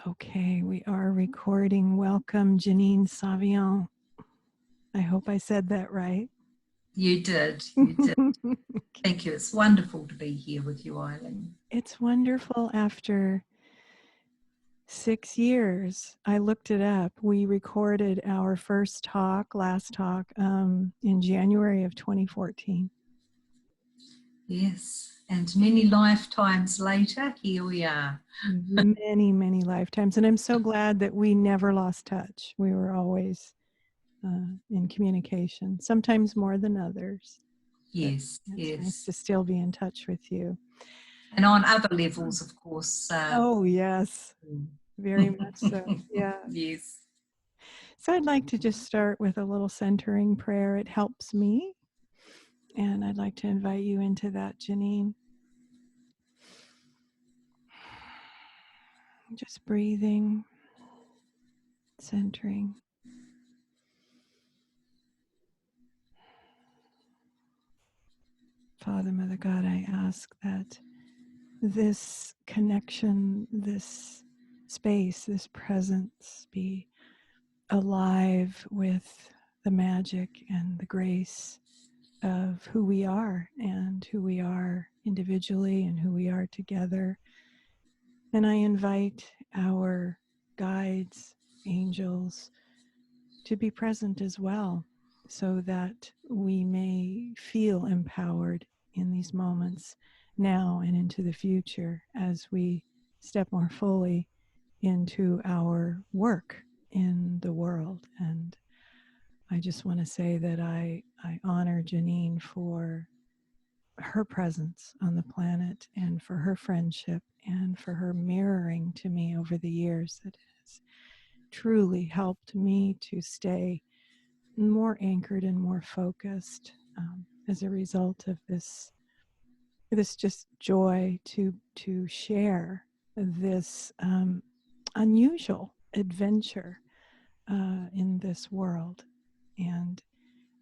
Okay, we are recording. Welcome, Janine Savient. I hope I said that right. You did. You did. Thank you. It's wonderful to be here with you, Eileen. It's wonderful. After 6 years, I looked it up. We recorded our first last talk, in January of 2014. Yes. And many lifetimes later, here we are. Many, many lifetimes. And I'm so glad that we never lost touch. We were always in communication, sometimes more than others. Yes, It's nice yes. to still be in touch with you. And on other levels, of course. Oh, yes, very much so. Yeah. Yes. So I'd like to just start with a little centering prayer. It helps me. And I'd like to invite you into that, Janine. Just breathing, centering. Father, Mother God, I ask that this connection, this space, this presence be alive with the magic and the grace of who we are and who we are individually and who we are together. And I invite our guides, angels, to be present as well, so that we may feel empowered in these moments now and into the future as we step more fully into our work in the world. And I just want to say that I honor Janine for her presence on the planet and for her friendship and for her mirroring to me over the years that has truly helped me to stay more anchored and more focused as a result of this just joy to share this unusual adventure in this world. And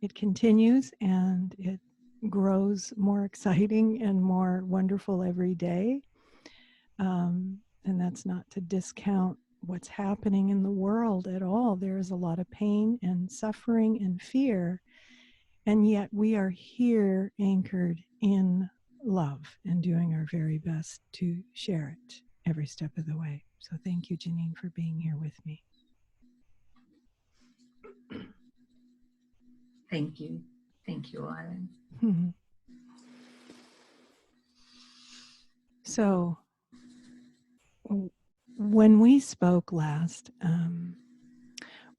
it continues and it grows more exciting and more wonderful every day. And that's not to discount what's happening in the world at all. There is a lot of pain and suffering and fear. And yet we are here anchored in love and doing our very best to share it every step of the way. So thank you, Janine, for being here with me. Thank you. Thank you, Eileen. Mm-hmm. So when we spoke last,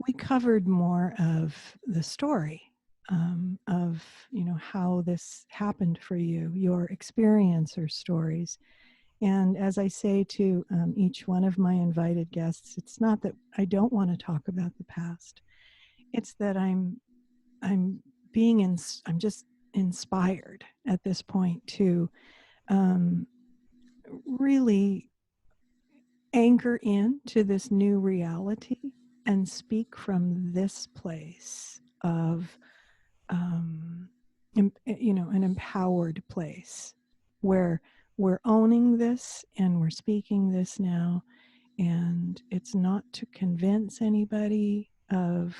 we covered more of the story of how this happened for you, your experience or stories. And as I say to each one of my invited guests, it's not that I don't want to talk about the past. It's that I'm just inspired at this point to really anchor into this new reality and speak from this place of an empowered place where we're owning this and we're speaking this now. And it's not to convince anybody of,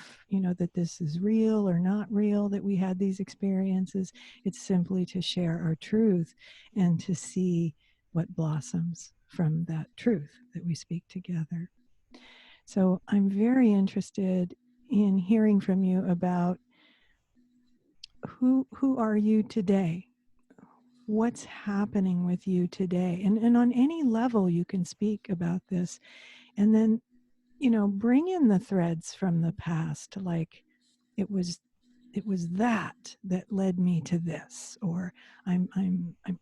that this is real or not real, that we had these experiences. It's simply to share our truth and to see what blossoms from that truth that we speak together. So I'm very interested in hearing from you about who are you today? What's happening with you today? And on any level you can speak about this. And then, bring in the threads from the past, like it was that led me to this, or I'm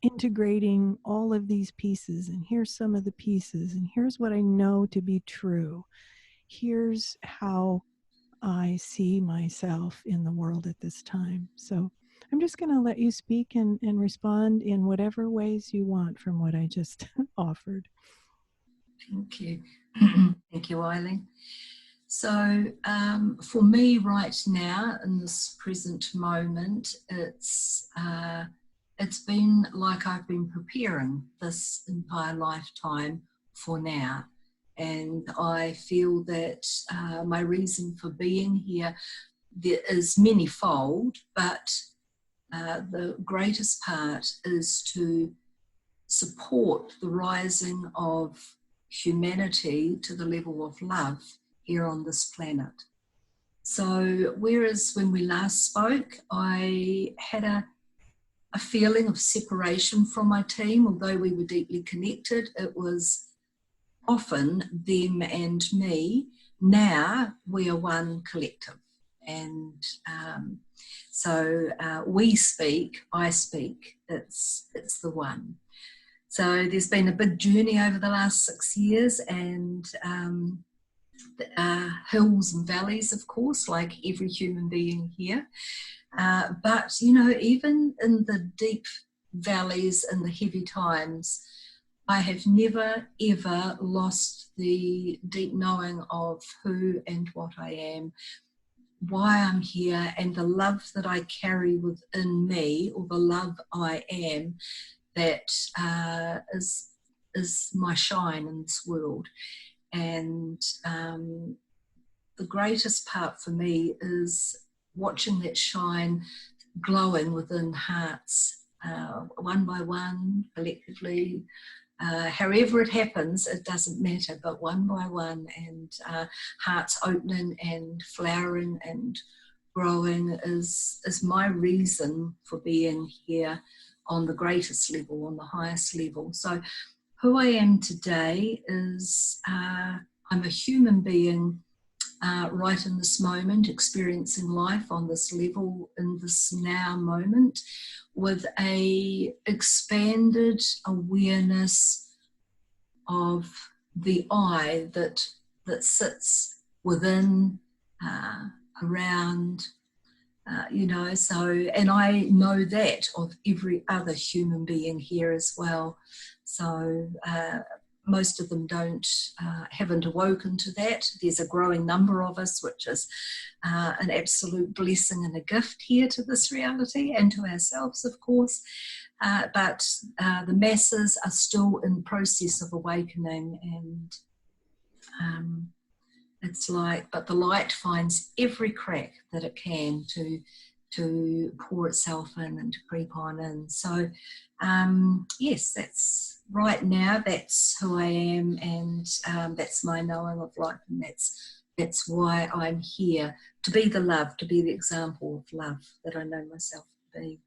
integrating all of these pieces, and here's some of the pieces, and here's what I know to be true. Here's how I see myself in the world at this time. So I'm just going to let you speak and respond in whatever ways you want from what I just offered. Thank you. Thank you, Eileen. So for me right now, in this present moment, it's been like I've been preparing this entire lifetime for now. And I feel that my reason for being here, there is manyfold, but the greatest part is to support the rising of humanity to the level of love here on this planet. So whereas when we last spoke, I had a feeling of separation from my team, although we were deeply connected, it was often them and me. Now we are one collective. And so we speak, I speak, it's the one. So there's been a big journey over the last 6 years, and hills and valleys, of course, like every human being here. But, you know, even in the deep valleys and the heavy times, I have never, ever lost the deep knowing of who and what I am, why I'm here, and the love that I carry within me, or the love I am, that is my shine in this world. And the greatest part for me is watching that shine glowing within hearts, one by one, collectively, however it happens, it doesn't matter, but one by one, and hearts opening and flowering and growing is my reason for being here on the greatest level, on the highest level. So who I am today is I'm a human being right in this moment, experiencing life on this level, in this now moment, with a expanded awareness of the I that sits within, around, you know, so, and I know that of every other human being here as well. So most of them haven't awoken to that. There's a growing number of us, which is an absolute blessing and a gift here to this reality and to ourselves, of course. But the masses are still in process of awakening, and it's like, but the light finds every crack that it can to pour itself in and to creep on in. So yes, that's right now, that's who I am, and that's my knowing of life, and that's why I'm here, to be the love, to be the example of love that I know myself to be.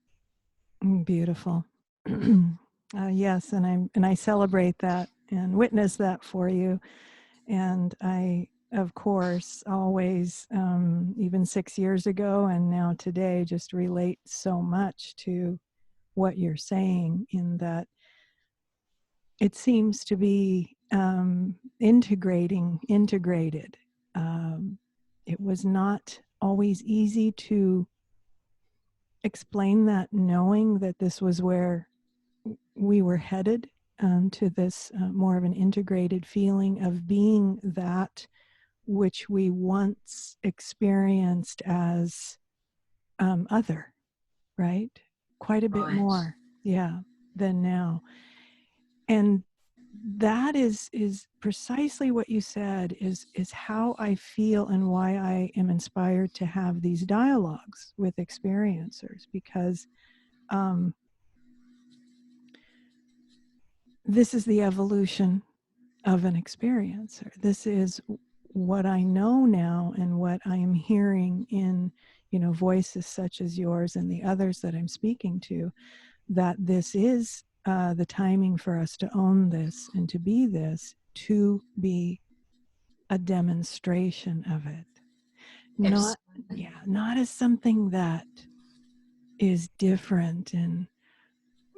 Beautiful. Yes, and I celebrate that and witness that for you. And I, of course, always, even 6 years ago and now today, just relate so much to what you're saying, in that it seems to be integrated. It was not always easy to explain that, knowing that this was where we were headed, to this more of an integrated feeling of being that which we once experienced as other, right? Quite a bit Right. more, yeah, than now. And that is precisely what you said is how I feel, and why I am inspired to have these dialogues with experiencers, because this is the evolution of an experiencer. This is what I know now, and what I am hearing in, you know, voices such as yours and the others that I'm speaking to, that this is the timing for us to own this, and to be this, to be a demonstration of it. Not, Absolutely. yeah, not as something that is different, and,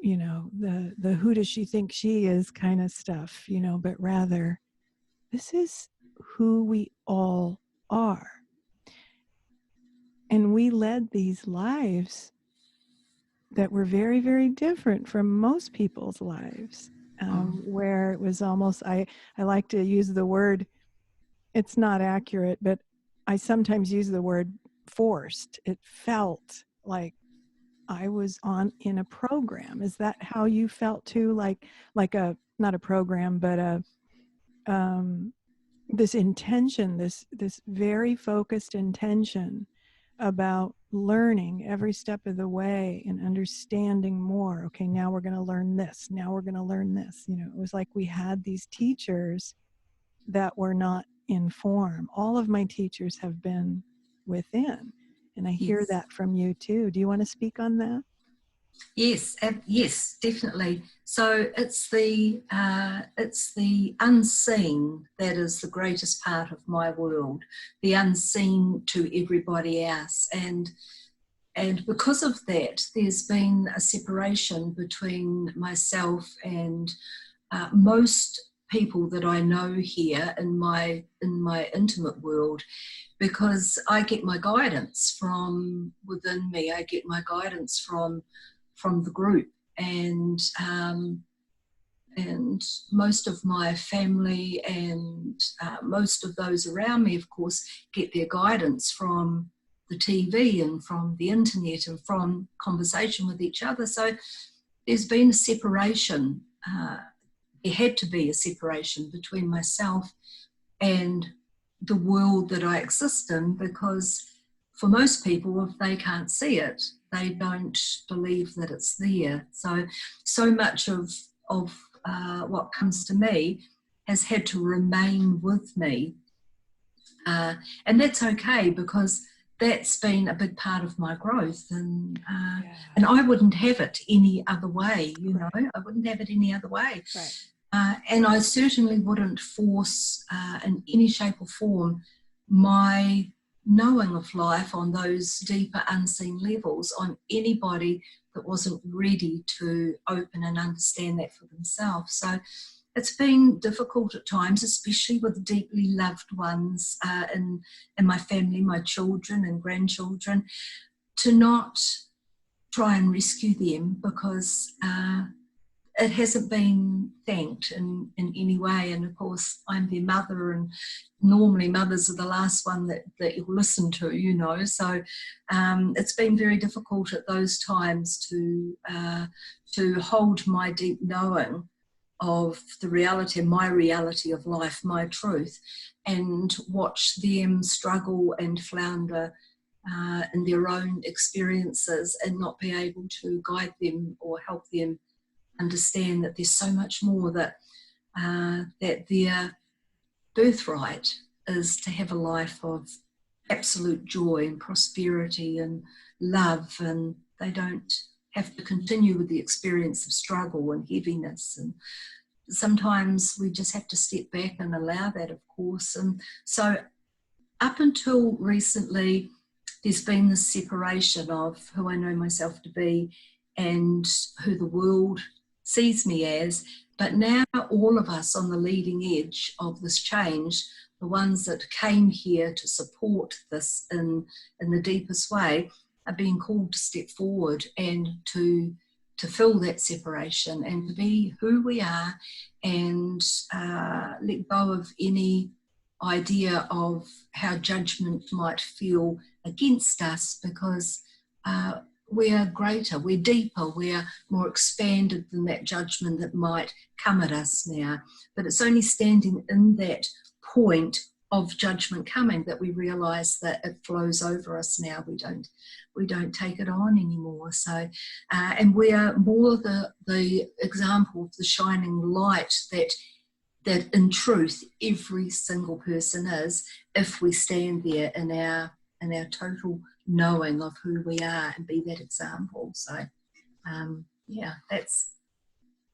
you know, the who does she think she is kind of stuff, you know, but rather, this is who we all are. And we led these lives that were very, very different from most people's lives, where it was almost, I like to use the word, it's not accurate, but I sometimes use the word forced. It felt like I was in a program. Is that how you felt too? Like a, not a program, but this intention, this very focused intention about learning every step of the way and understanding more. Okay, now we're going to learn this. Now we're going to learn this. You know, it was like we had these teachers that were not in form. All of my teachers have been within. And I hear Yes. that from you too. Do you want to speak on that? Yes, yes, definitely. So it's the unseen that is the greatest part of my world, the unseen to everybody else, and because of that, there's been a separation between myself and most people that I know here in my intimate world, because I get my guidance from within me. I get my guidance from the group, and most of my family and most of those around me, of course, get their guidance from the TV and from the internet and from conversation with each other. So there's been a separation. There had to be a separation between myself and the world that I exist in, because for most people, if they can't see it, they don't believe that it's there. So much of what comes to me has had to remain with me. And that's okay, because that's been a big part of my growth, and I wouldn't have it any other way, you know, I wouldn't have it any other way. And I certainly wouldn't force in any shape or form my knowing of life on those deeper unseen levels on anybody that wasn't ready to open and understand that for themselves. So it's been difficult at times, especially with deeply loved ones in my family, my children and grandchildren, to not try and rescue them, because it hasn't been thanked in any way. And of course, I'm their mother, and normally mothers are the last one that you'll listen to, you know. So it's been very difficult at those times to hold my deep knowing of the reality, my reality of life, my truth, and watch them struggle and flounder in their own experiences, and not be able to guide them or help them understand that there's so much more, that their birthright is to have a life of absolute joy and prosperity and love, and they don't have to continue with the experience of struggle and heaviness. And sometimes we just have to step back and allow that, of course. And so up until recently, there's been this separation of who I know myself to be and who the world sees me as. But now all of us on the leading edge of this change, the ones that came here to support this in the deepest way, are being called to step forward and to fill that separation and to be who we are, and let go of any idea of how judgment might feel against us, because we are greater, we're deeper, we're more expanded than that judgment that might come at us now. But it's only standing in that point of judgment coming that we realise that it flows over us now. We don't take it on anymore. So, and we are more the example of the shining light that in truth every single person is, if we stand there in our total knowing of who we are and be that example. So yeah, that's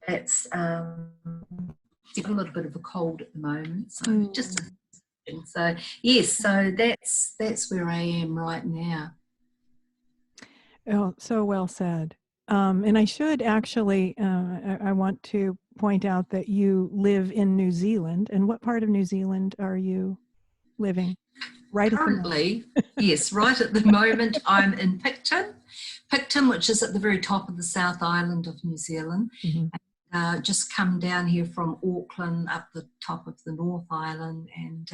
got a little bit of a cold at the moment, so so yes, so that's where I am right now. Oh, so well said. And I should actually, I want to point out that you live in New Zealand. And what part of New Zealand are you living? Right currently, yes, right at the moment, I'm in Picton, which is at the very top of the South Island of New Zealand. Mm-hmm. just come down here from Auckland up the top of the North Island, and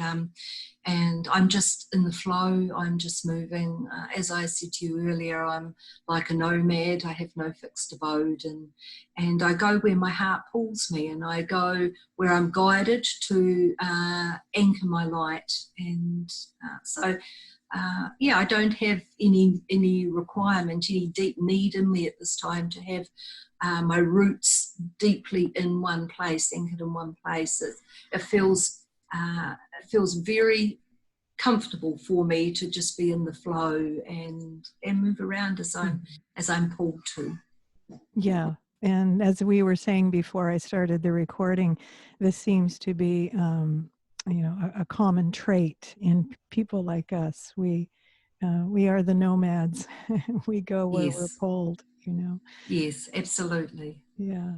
I'm just in the flow. I'm just moving. As I said to you earlier, I'm like a nomad. I have no fixed abode, and I go where my heart pulls me, and I go where I'm guided to anchor my light. And I don't have any requirement, any deep need in me at this time to have my roots deeply in one place, anchored in one place. It feels very comfortable for me to just be in the flow and move around as I'm pulled to. Yeah. And as we were saying before I started the recording, this seems to be, a common trait in people like us. We are the nomads. We go where we're Yes. pulled, Yes, absolutely. Yeah.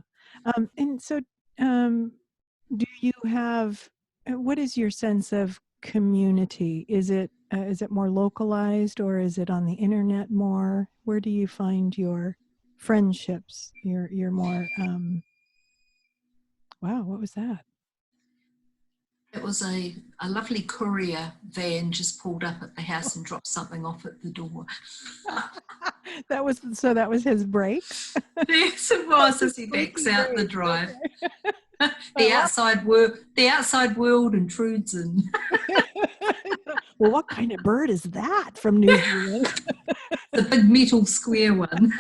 And so, do you have, what is your sense of community? Is it more localized, or is it on the internet more? Where do you find your friendships? Your more, wow, what was that? It was a lovely courier van just pulled up at the house and dropped something off at the door. That was his brakes. Yes, it was as he backs out the drive. Okay. The outside world intrudes in. Well, what kind of bird is that from New Zealand? The big metal square one.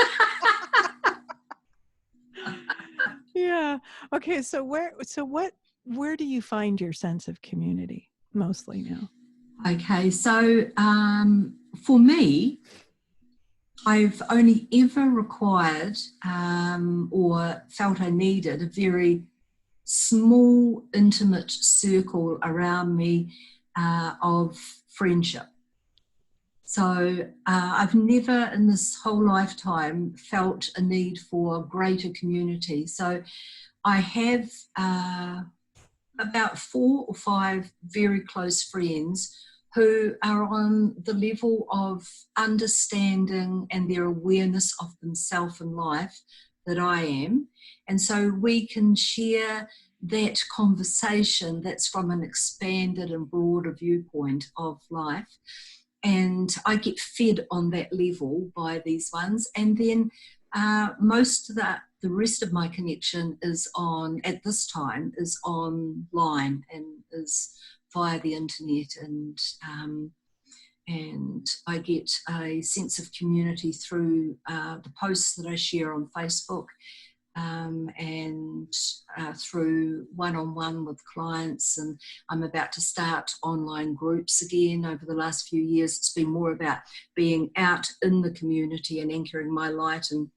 Yeah. Okay. So where do you find your sense of community mostly now? Okay, so for me, I've only ever required or felt I needed a very small, intimate circle around me of friendship. So I've never in this whole lifetime felt a need for greater community. So I have about 4 or 5 very close friends who are on the level of understanding and their awareness of themselves and life that I am. And so we can share that conversation that's from an expanded and broader viewpoint of life. And I get fed on that level by these ones. And then most of the rest of my connection is at this time, is online and is via the internet. And I get a sense of community through the posts that I share on Facebook, and through one-on-one with clients. And I'm about to start online groups again. Over the last few years, it's been more about being out in the community and anchoring my light in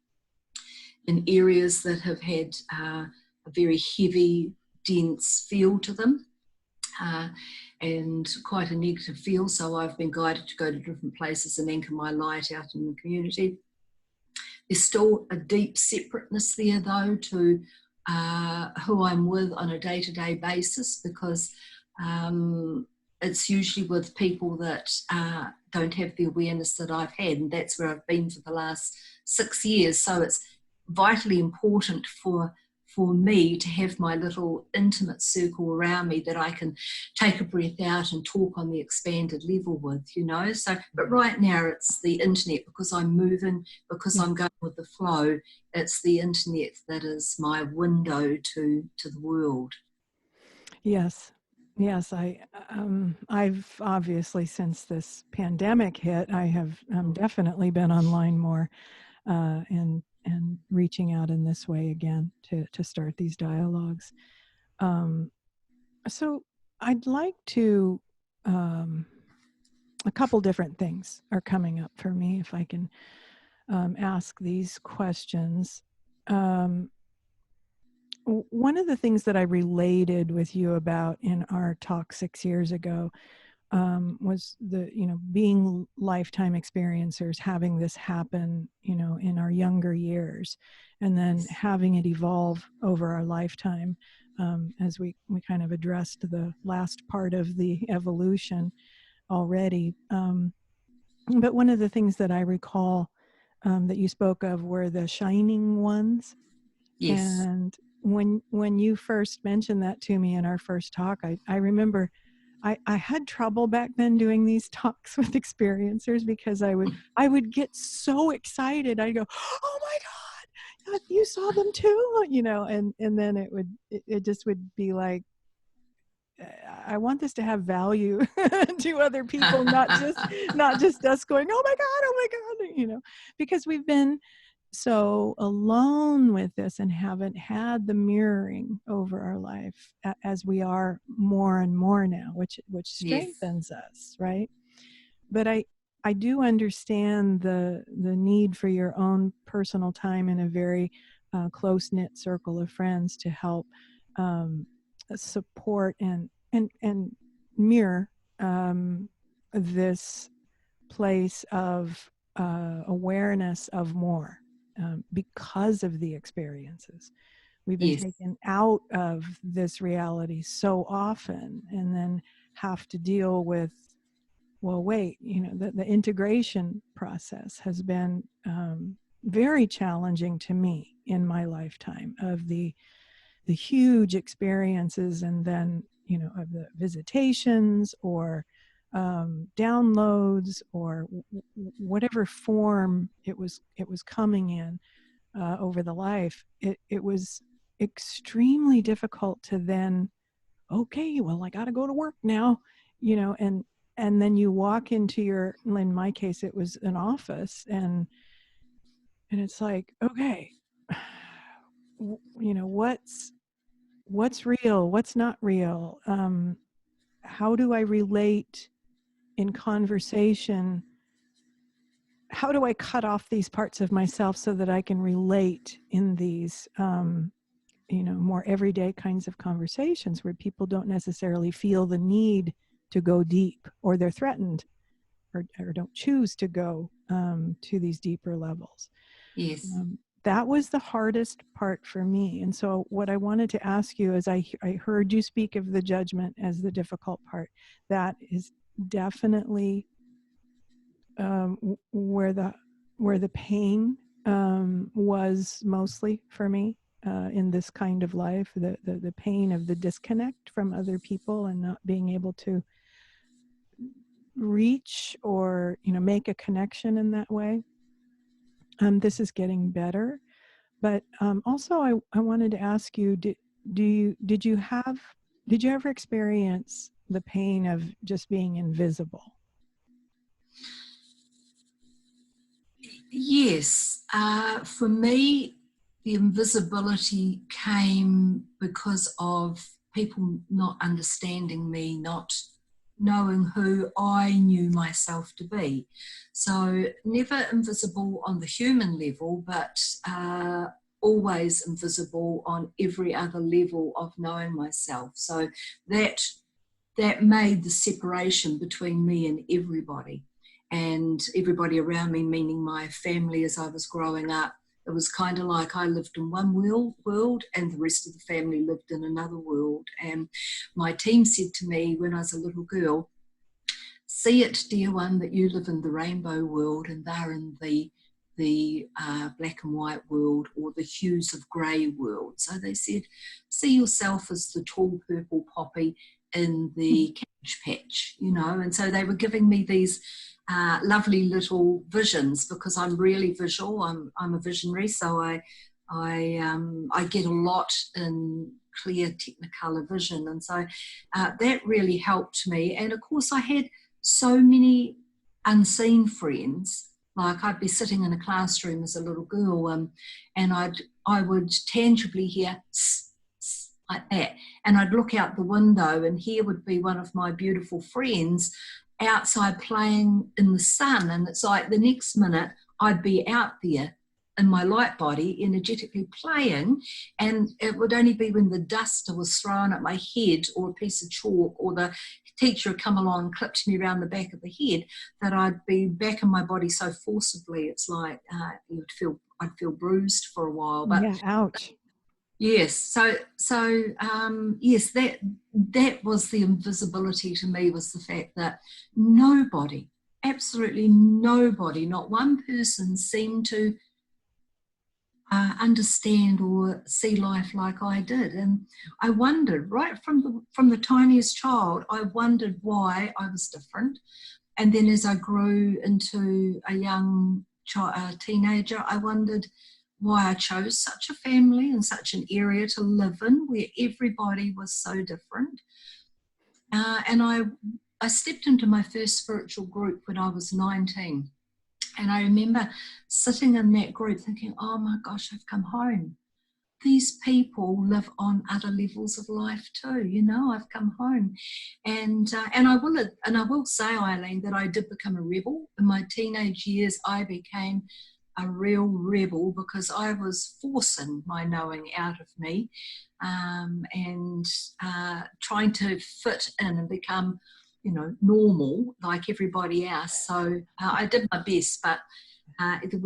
areas that have had a very heavy, dense feel to them, and quite a negative feel. So I've been guided to go to different places and anchor my light out in the community. There's still a deep separateness there, though, to who I'm with on a day-to-day basis, because it's usually with people that don't have the awareness that I've had, and that's where I've been for the last 6 years. So it's vitally important for me to have my little intimate circle around me that I can take a breath out and talk on the expanded level with, So, but right now it's the internet, because I'm moving, because I'm going with the flow. It's the internet that is my window to the world. Yes. I've obviously, since this pandemic hit, I have definitely been online more, and reaching out in this way again to start these dialogues. So I'd like to, a couple different things are coming up for me, if I can ask these questions. One of the things that I related with you about in our talk 6 years ago was being lifetime experiencers, having this happen, in our younger years, and then having it evolve over our lifetime, as we kind of addressed the last part of the evolution already. But one of the things that I recall that you spoke of were the shining ones. Yes. And when you first mentioned that to me in our first talk, I remember I had trouble back then doing these talks with experiencers because I would get so excited. I'd go, "Oh my God, you saw them too," and then it just would be like, I want this to have value to other people, not just us going, "Oh my God," because we've been so alone with this and haven't had the mirroring over our life as we are more and more now, which Yes, strengthens us, right? But I do understand the need for your own personal time in a very close-knit circle of friends to help um, support and mirror this place of awareness of more because of the experiences. We've been yes, taken out of this reality so often and then have to deal with, well, wait, the integration process has been very challenging to me in my lifetime of the huge experiences, and then of the visitations or downloads or whatever form it was coming in over the life. It was extremely difficult to then, okay, well, I got to go to work now, and then you walk into in my case it was an office, and it's like, okay, what's real, what's not real, how do I relate in conversation, how do I cut off these parts of myself so that I can relate in these more everyday kinds of conversations where people don't necessarily feel the need to go deep, or they're threatened, or don't choose to go to these deeper levels. yes. That was the hardest part for me. And so what I wanted to ask you is, I heard you speak of the judgment as the difficult part. That is definitely where the pain was mostly for me in this kind of life, the pain of the disconnect from other people and not being able to reach or make a connection in that way. This is getting better, but also I wanted to ask you, did you ever experience the pain of just being invisible? Yes, for me, the invisibility came because of people not understanding me, not knowing who I knew myself to be. So, never invisible on the human level, but always invisible on every other level of knowing myself. So, that made the separation between me and everybody around me, meaning my family as I was growing up. It was kind of like I lived in one world and the rest of the family lived in another world. And my team said to me when I was a little girl, "See it, dear one, that you live in the rainbow world and they're in the black and white world, or the hues of grey world." So they said, "See yourself as the tall purple poppy in the cabbage patch," and so they were giving me these lovely little visions, because I'm really visual. I'm a visionary, so I get a lot in clear technicolor vision, and so that really helped me. And of course I had so many unseen friends. Like I'd be sitting in a classroom as a little girl, and I would tangibly hear like that, and I'd look out the window, and here would be one of my beautiful friends outside playing in the sun, and it's like the next minute I'd be out there in my light body energetically playing, and it would only be when the duster was thrown at my head, or a piece of chalk, or the teacher had come along and clipped me around the back of the head, that I'd be back in my body so forcibly. It's like I'd feel bruised for a while. But Yeah, ouch. yes, yes, that was the invisibility to me, was the fact that nobody, absolutely nobody, not one person seemed to understand or see life like I did. And I wondered, right from the tiniest child, I wondered why I was different. And then as I grew into a young teenager, I wondered why I chose such a family and such an area to live in where everybody was so different. And I stepped into my first spiritual group when I was 19. And I remember sitting in that group thinking, oh my gosh, I've come home. These people live on other levels of life too. You know, I've come home. And I will say, Eileen, that I did become a rebel. In my teenage years, I became a real rebel because I was forcing my knowing out of me, and trying to fit in and become, you know, normal like everybody else. So I did my best, but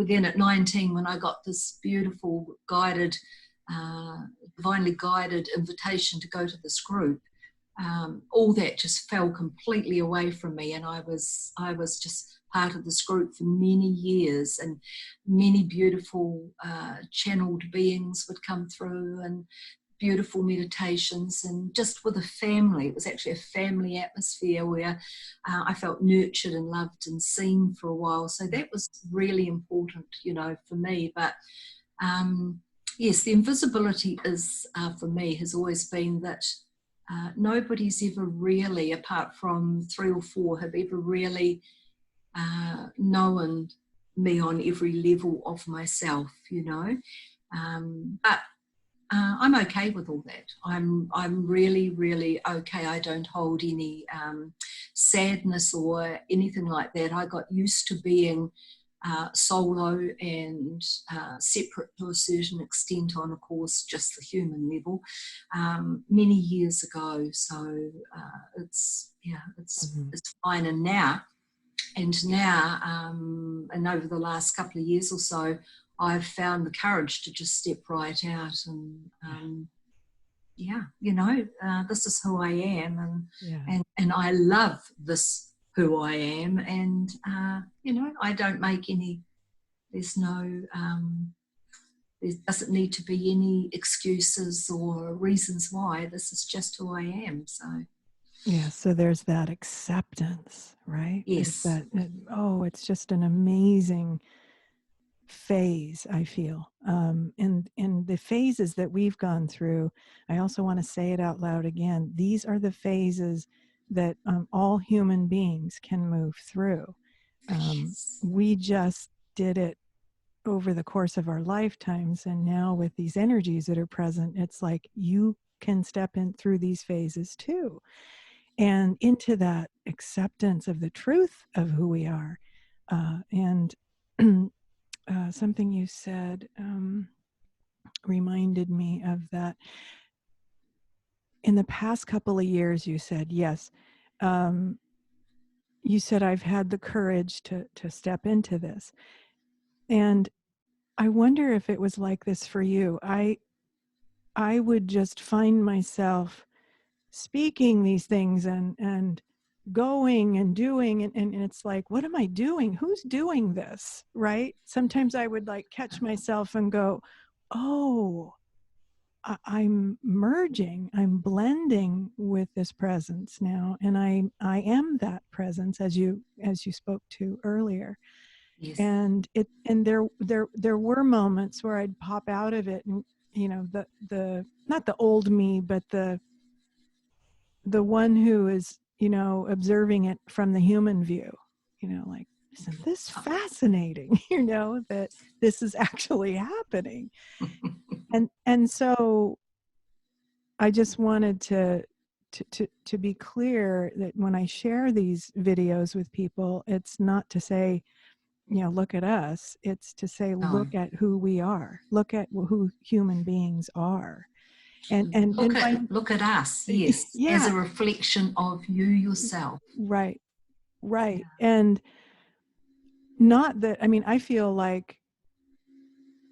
then at 19, when I got this beautiful guided, divinely guided invitation to go to this group, all that just fell completely away from me, and I was just part of this group for many years, and many beautiful channeled beings would come through, and beautiful meditations, and just with a family. It was actually a family atmosphere where I felt nurtured and loved and seen for a while. So that was really important, you know, for me. But yes, the invisibility is, for me, has always been that nobody's ever really, apart from 3 or 4, have ever really known me on every level of myself, you know. But I'm okay with all that. I'm really, really okay. I don't hold any sadness or anything like that. I got used to being solo and separate to a certain extent on, of course, just the human level, many years ago. So it's fine. And now, and over the last couple of years or so, I've found the courage to just step right out and you know, this is who I am, and I love this who I am, and you know, I don't make any. There's no. There doesn't need to be any excuses or reasons why. This is just who I am. So. Yeah, so there's that acceptance, right? Yes. There's that, it's just an amazing phase, I feel. And the phases that we've gone through, I also want to say it out loud again. These are the phases that all human beings can move through. We just did it over the course of our lifetimes, and now with these energies that are present, it's like you can step in through these phases too, and into that acceptance of the truth of who we are. And something you said reminded me of that. In the past couple of years, you said, yes, you said, I've had the courage to step into this. And I wonder if it was like this for you. I would just find myself speaking these things and going and doing, and it's like, what am I doing? Who's doing this? Right? Sometimes I would like catch myself and go, oh, I'm merging, I'm blending with this presence now, and I am that presence, as you spoke to earlier. Yes. And there were moments where I'd pop out of it, and you know, the not the old me, but the one who is, you know, observing it from the human view, you know, like, isn't this fascinating? You know, that this is actually happening. And so I just wanted to be clear that when I share these videos with people, it's not to say, you know, look at us. It's to say, look at who we are. Look at who human beings are. And look at us, yes, yeah, as a reflection of you yourself. Right. Yeah. And not that, I mean, I feel like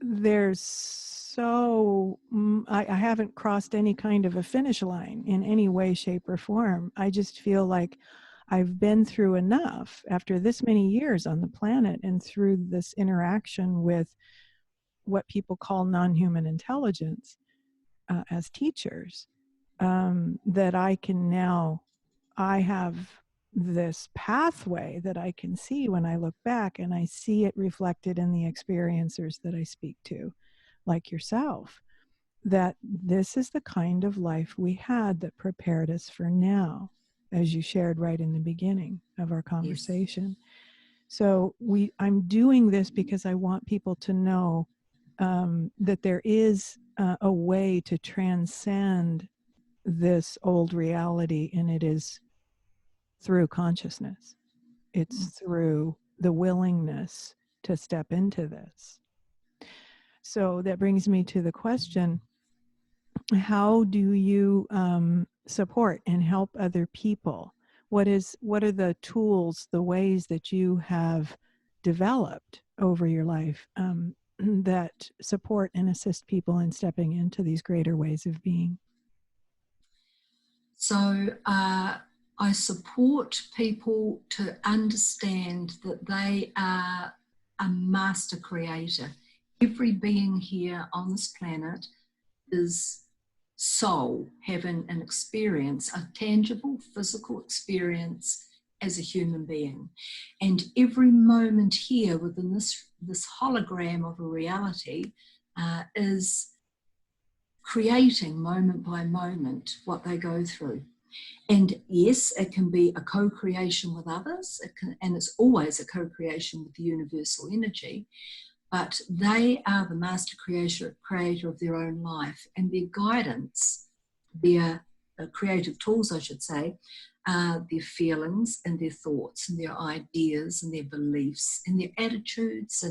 there's I haven't crossed any kind of a finish line in any way, shape, or form. I just feel like I've been through enough after this many years on the planet, and through this interaction with what people call non-human intelligence as teachers, that I have this pathway that I can see when I look back, and I see it reflected in the experiencers that I speak to, like yourself, that this is the kind of life we had that prepared us for now, as you shared right in the beginning of our conversation. Yes. So I'm doing this because I want people to know that there is a way to transcend this old reality, and it is through consciousness. It's through the willingness to step into this. So that brings me to the question, how do you support and help other people? What are the tools, the ways that you have developed over your life that support and assist people in stepping into these greater ways of being? So I support people to understand that they are a master creator. Every being here on this planet is soul, having an experience, a tangible physical experience as a human being. And every moment here within this hologram of a reality is creating moment by moment what they go through. And yes, it can be a co-creation with others, and it's always a co-creation with the universal energy, but they are the master creator of their own life, and their guidance, their creative tools, I should say, are their feelings and their thoughts and their ideas and their beliefs and their attitudes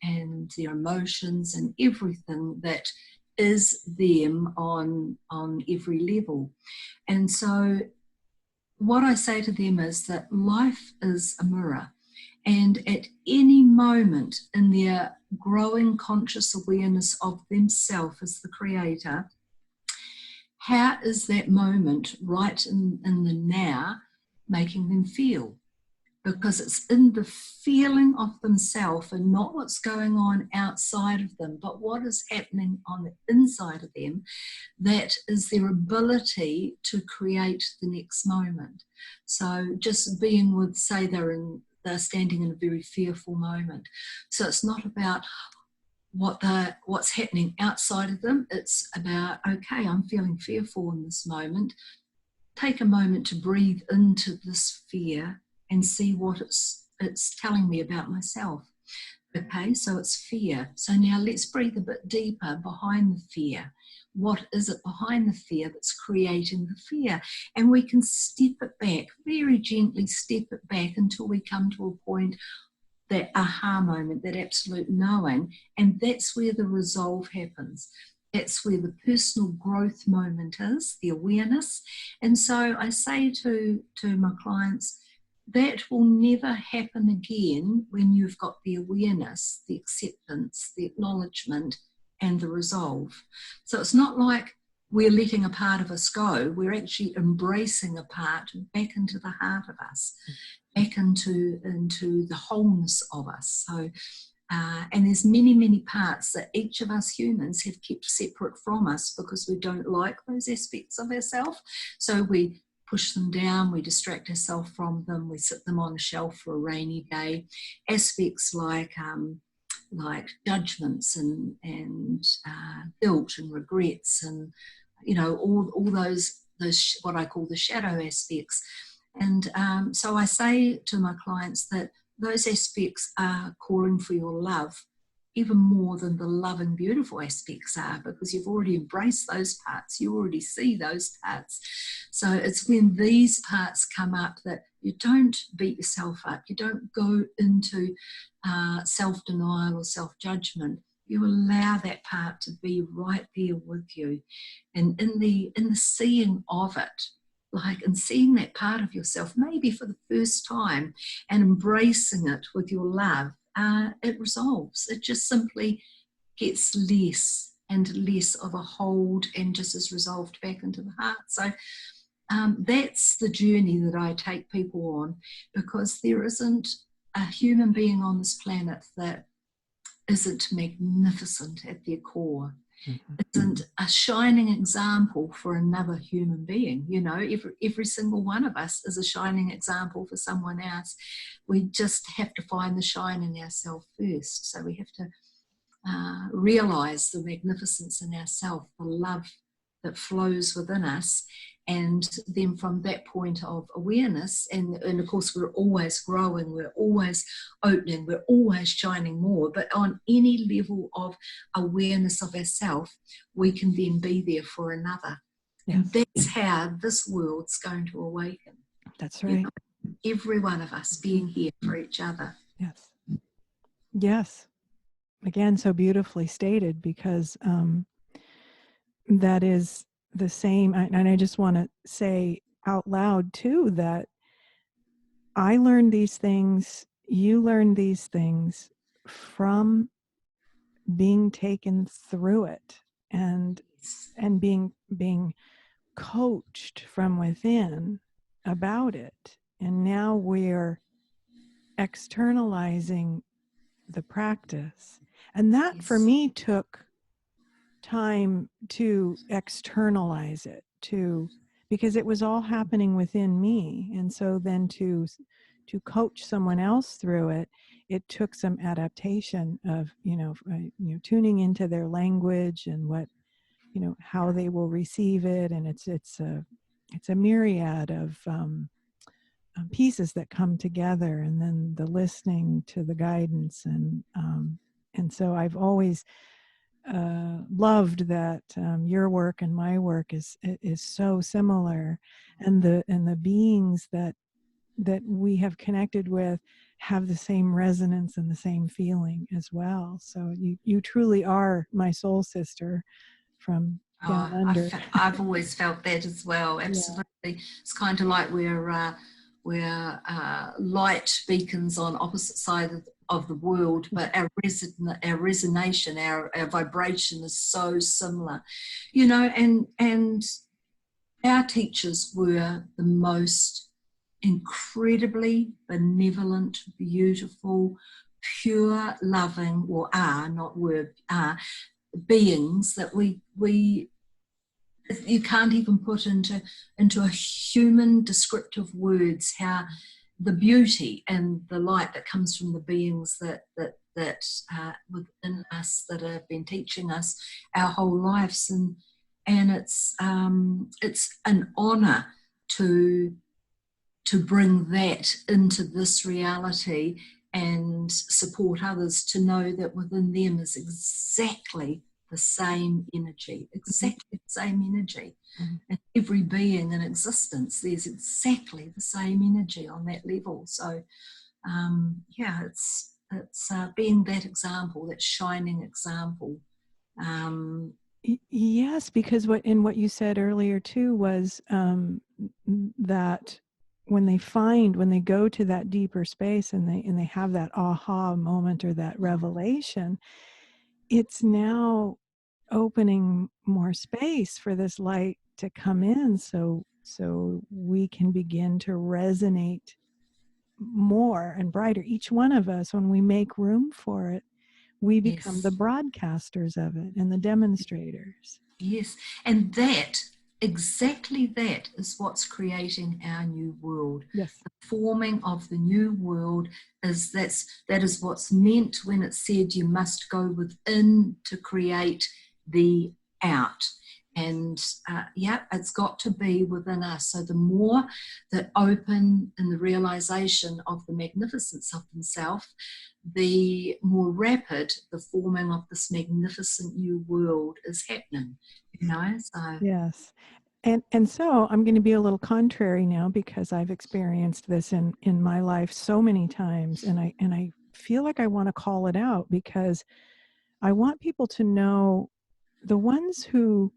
and their emotions and everything that is them on every level. And so what I say to them is that life is a mirror, and at any moment in their growing conscious awareness of themselves as the creator, how is that moment right in the now making them feel? Because it's in the feeling of themselves and not what's going on outside of them, but what is happening on the inside of them, that is their ability to create the next moment. So just being with, say they're standing in a very fearful moment. So it's not about what's happening outside of them. It's about, okay, I'm feeling fearful in this moment. Take a moment to breathe into this fear and see what it's telling me about myself. Okay, so it's fear. So now let's breathe a bit deeper behind the fear. What is it behind the fear that's creating the fear? And we can step it back, very gently step it back until we come to a point, that aha moment, that absolute knowing, and that's where the resolve happens. That's where the personal growth moment is, the awareness. And so I say to my clients, that will never happen again when you've got the awareness, the acceptance, the acknowledgement, and the resolve. So it's not like we're letting a part of us go. We're actually embracing a part back into the heart of us, back into the wholeness of us. So, and there's many, many parts that each of us humans have kept separate from us because we don't like those aspects of ourselves. So we push them down, we distract ourselves from them, we sit them on a shelf for a rainy day. Aspects like judgments and guilt and regrets and all those what I call the shadow aspects. And so I say to my clients that those aspects are calling for your love even more than the love and beautiful aspects are, because you've already embraced those parts, you already see those parts. So it's when these parts come up that you don't beat yourself up, you don't go into self-denial or self-judgment. You allow that part to be right there with you, and in the seeing of it, and seeing that part of yourself maybe for the first time and embracing it with your love, it resolves. It just simply gets less and less of a hold and just is resolved back into the heart. So that's the journey that I take people on, because there isn't a human being on this planet that isn't magnificent at their core, Mm-hmm. isn't a shining example for another human being. You know, every single one of us is a shining example for someone else. We just have to find the shine in ourselves first. So we have to realize the magnificence in ourselves, the love that flows within us. And then from that point of awareness, and of course we're always growing, we're always opening, we're always shining more, but on any level of awareness of ourselves, we can then be there for another. Yes. And that's how this world's going to awaken. That's right. You know, every one of us being here for each other. Yes. Yes. Again, so beautifully stated, because that is the same. And I just want to say out loud too that I learned these things, you learned these things from being taken through it, and being coached from within about it. And now we're externalizing the practice. And that for me took time to externalize it, because it was all happening within me. And so then to coach someone else through it, it took some adaptation of, tuning into their language and what, how they will receive it. And it's a myriad of pieces that come together, and then the listening to the guidance. And so I've always loved that your work and my work is so similar, and the beings that we have connected with have the same resonance and the same feeling as well. So you truly are my soul sister from down under. I've always felt that as well. Absolutely. Yeah. It's kind of like we're light beacons on opposite sides of the world, but our resonation, our vibration is so similar, and our teachers were the most incredibly benevolent, beautiful, pure, loving, or beings that we you can't even put into a human descriptive words how the beauty and the light that comes from the beings that within us that have been teaching us our whole lives, and it's an honor to bring that into this reality and support others to know that within them is exactly the same energy, exactly the same energy. Mm-hmm. And every being in existence, there's exactly the same energy on that level. So, it's being that example, that shining example. Yes, because what you said earlier too was that when they go to that deeper space and they have that aha moment or that revelation, it's now opening more space for this light to come in, so we can begin to resonate more and brighter. Each one of us, when we make room for it, we become the broadcasters of it and the demonstrators. Yes, and exactly that is what's creating our new world. Yes. The forming of the new world that is what's meant when it said you must go within to create the out. And it's got to be within us. So the more that open in the realization of the magnificence of themselves, the more rapid the forming of this magnificent new world is happening. So yes. And so I'm going to be a little contrary now, because I've experienced this in my life so many times, and I feel like I want to call it out, because I want people to know, the ones who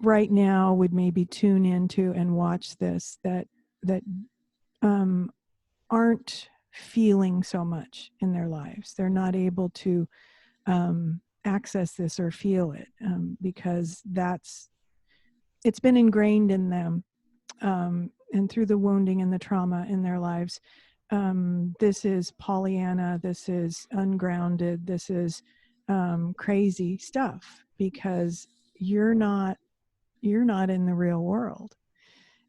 right now would maybe tune into and watch this, that aren't feeling so much in their lives. They're not able to access this or feel it, because it's been ingrained in them, and through the wounding and the trauma in their lives, this is Pollyanna, this is ungrounded, this is crazy stuff, because you're not in the real world.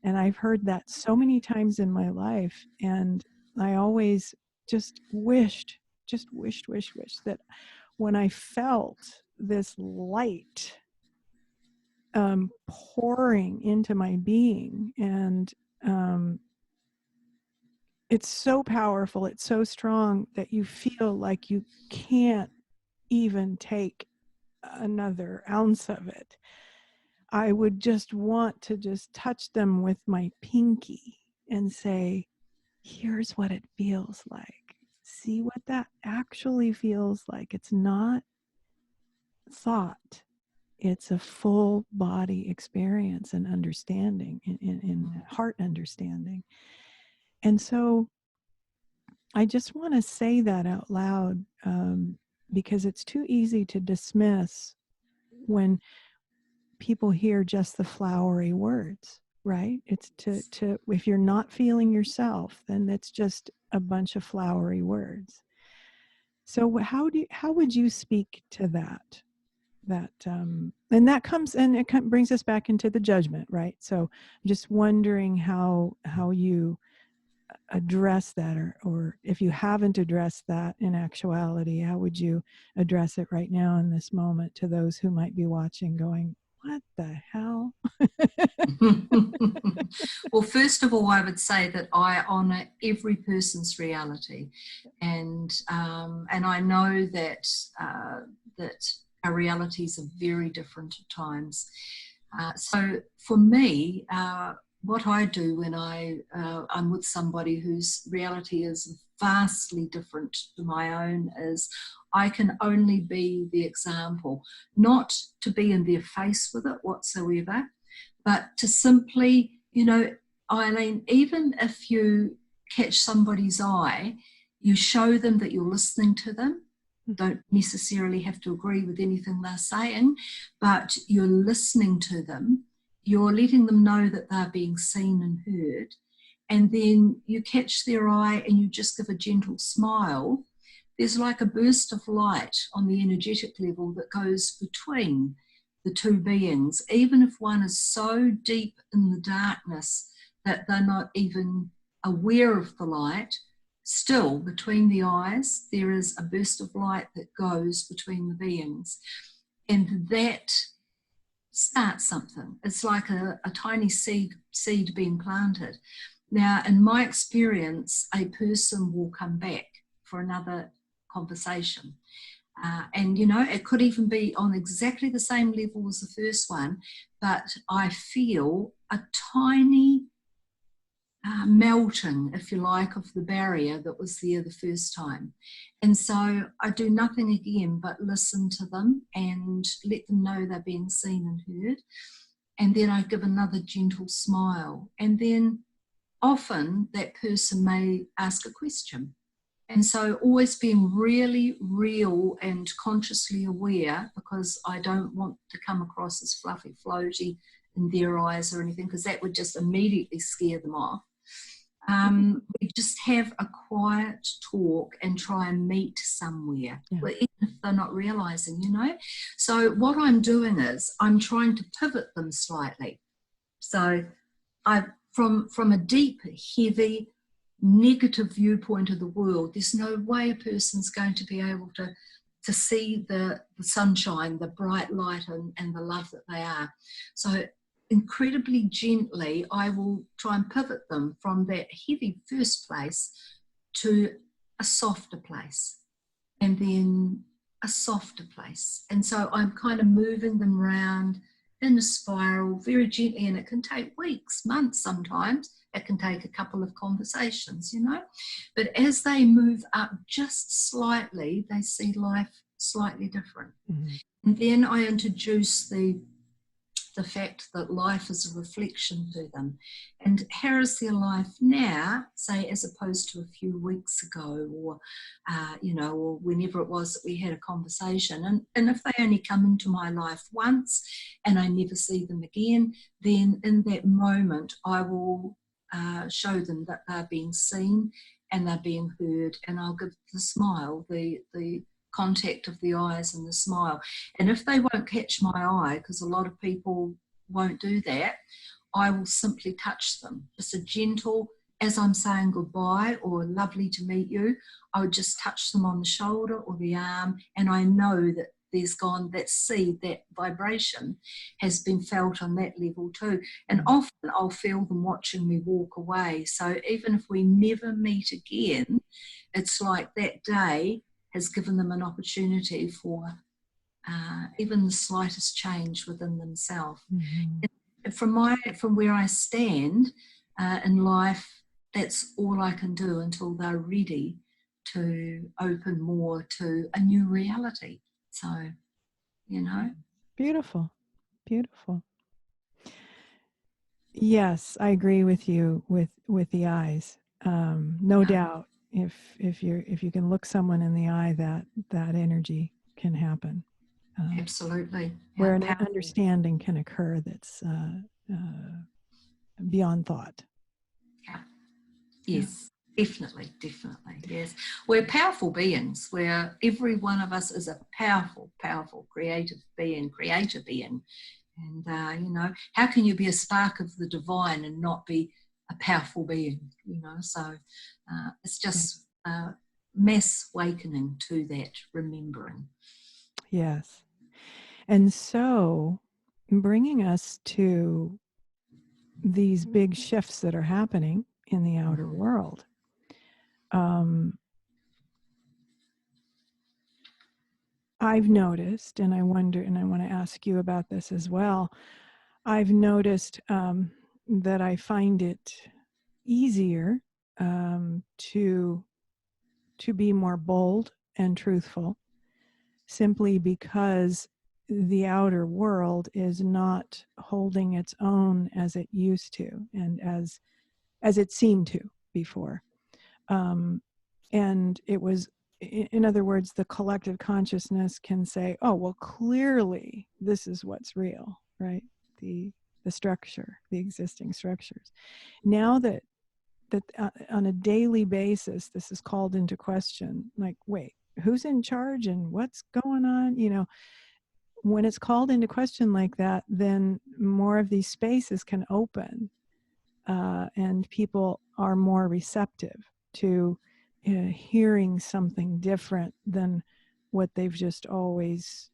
And I've heard that so many times in my life, and I always just wished that when I felt this light pouring into my being, and it's so powerful, it's so strong that you feel like you can't even take another ounce of it. I would just want to just touch them with my pinky and say, here's what it feels like. See what that actually feels like. It's not thought. It's a full body experience and understanding, in heart understanding. And so I just want to say that out loud, because it's too easy to dismiss when people hear just the flowery words, right? It's to if you're not feeling yourself, then it's just a bunch of flowery words. So how would you speak to that? And that comes, and it brings us back into the judgment, right? So I'm just wondering how you address that, or if you haven't addressed that in actuality, how would you address it right now in this moment to those who might be watching going, what the hell? Well, first of all, I would say that I honour every person's reality, and I know that that our realities are very different at times. So for me, what I do when I'm with somebody whose reality is vastly different to my own is I can only be the example, not to be in their face with it whatsoever, but to simply, Eileen, even if you catch somebody's eye, you show them that you're listening to them. Don't necessarily have to agree with anything they're saying, but you're listening to them. You're letting them know that they're being seen and heard. And then you catch their eye and you just give a gentle smile. There's like a burst of light on the energetic level that goes between the two beings, even if one is so deep in the darkness that they're not even aware of the light. Still, between the eyes, there is a burst of light that goes between the beings. And that starts something. It's like a tiny seed being planted. Now, in my experience, a person will come back for another conversation. And, it could even be on exactly the same level as the first one, but I feel a tiny melting, if you like, of the barrier that was there the first time. And so I do nothing again but listen to them and let them know they're being seen and heard. And then I give another gentle smile. And then often that person may ask a question. And so always being really real and consciously aware, because I don't want to come across as fluffy floaty in their eyes or anything, because that would just immediately scare them off. We just have a quiet talk and try and meet somewhere, even if they're not realizing, So what I'm doing is I'm trying to pivot them slightly. So from a deep, heavy, negative viewpoint of the world, there's no way a person's going to be able to see the sunshine, the bright light and the love that they are. So incredibly gently, I will try and pivot them from that heavy first place to a softer place, and then a softer place. And so I'm kind of moving them around in a spiral very gently, and it can take weeks, months sometimes. It can take a couple of conversations, But as they move up just slightly, they see life slightly different. Mm-hmm. And then I introduce the fact that life is a reflection to them. And how is their life now, say, as opposed to a few weeks ago, or whenever it was that we had a conversation. And if they only come into my life once and I never see them again, then in that moment I will show them that they're being seen and they're being heard, and I'll give the smile, the contact of the eyes and the smile. And if they won't catch my eye, because a lot of people won't do that, I will simply touch them. Just a gentle, as I'm saying goodbye or lovely to meet you, I would just touch them on the shoulder or the arm, and I know that there's gone that seed, that vibration has been felt on that level too. And often I'll feel them watching me walk away. So even if we never meet again, it's like that day has given them an opportunity for even the slightest change within themselves. Mm-hmm. From where I stand in life, that's all I can do until they're ready to open more to a new reality. So, you know. Beautiful. Beautiful. Yes, I agree with you with the eyes. No doubt, if you can look someone in the eye, that energy can happen. Absolutely. Where an understanding can occur that's beyond thought. Yeah. Yes. Definitely. Yes. We're powerful beings, where every one of us is a powerful, creative being. And, you know, how can you be a spark of the divine and not be a powerful being, you know? So it's just mass awakening to that remembering. Yes. And so bringing us to these big shifts that are happening in the outer world. I've noticed, and I wonder, and I want to ask you about this as well. I've noticed that I find it easier to be more bold and truthful, simply because the outer world is not holding its own as it used to, and as it seemed to before. And it was, in other words, the collective consciousness can say, oh, well, clearly this is what's real, right? The structure, the existing structures. Now that on a daily basis, this is called into question, like, wait, who's in charge and what's going on? You know, when it's called into question like that, then more of these spaces can open, and people are more receptive to hearing something different than what they've just always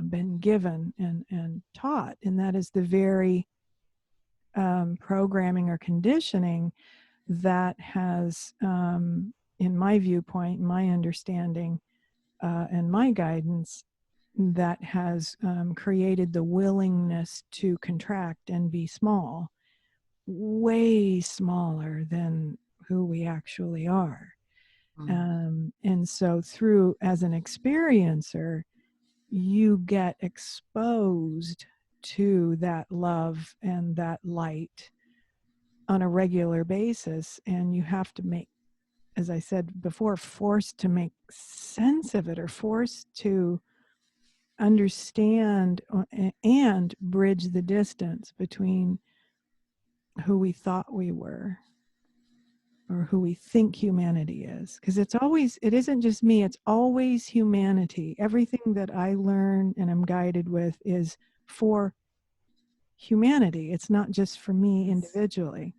been given and taught. And that is the very programming or conditioning that has, in my viewpoint, my understanding, and my guidance, that has created the willingness to contract and be small, way smaller than who we actually are. And so as an experiencer, you get exposed to that love and that light on a regular basis, and you have to make, as I said before, forced to make sense of it, or forced to understand and bridge the distance between who we thought we were, or who we think humanity is. Because it isn't just me, it's always humanity. Everything that I learn and am guided with is for humanity. It's not just for me individually.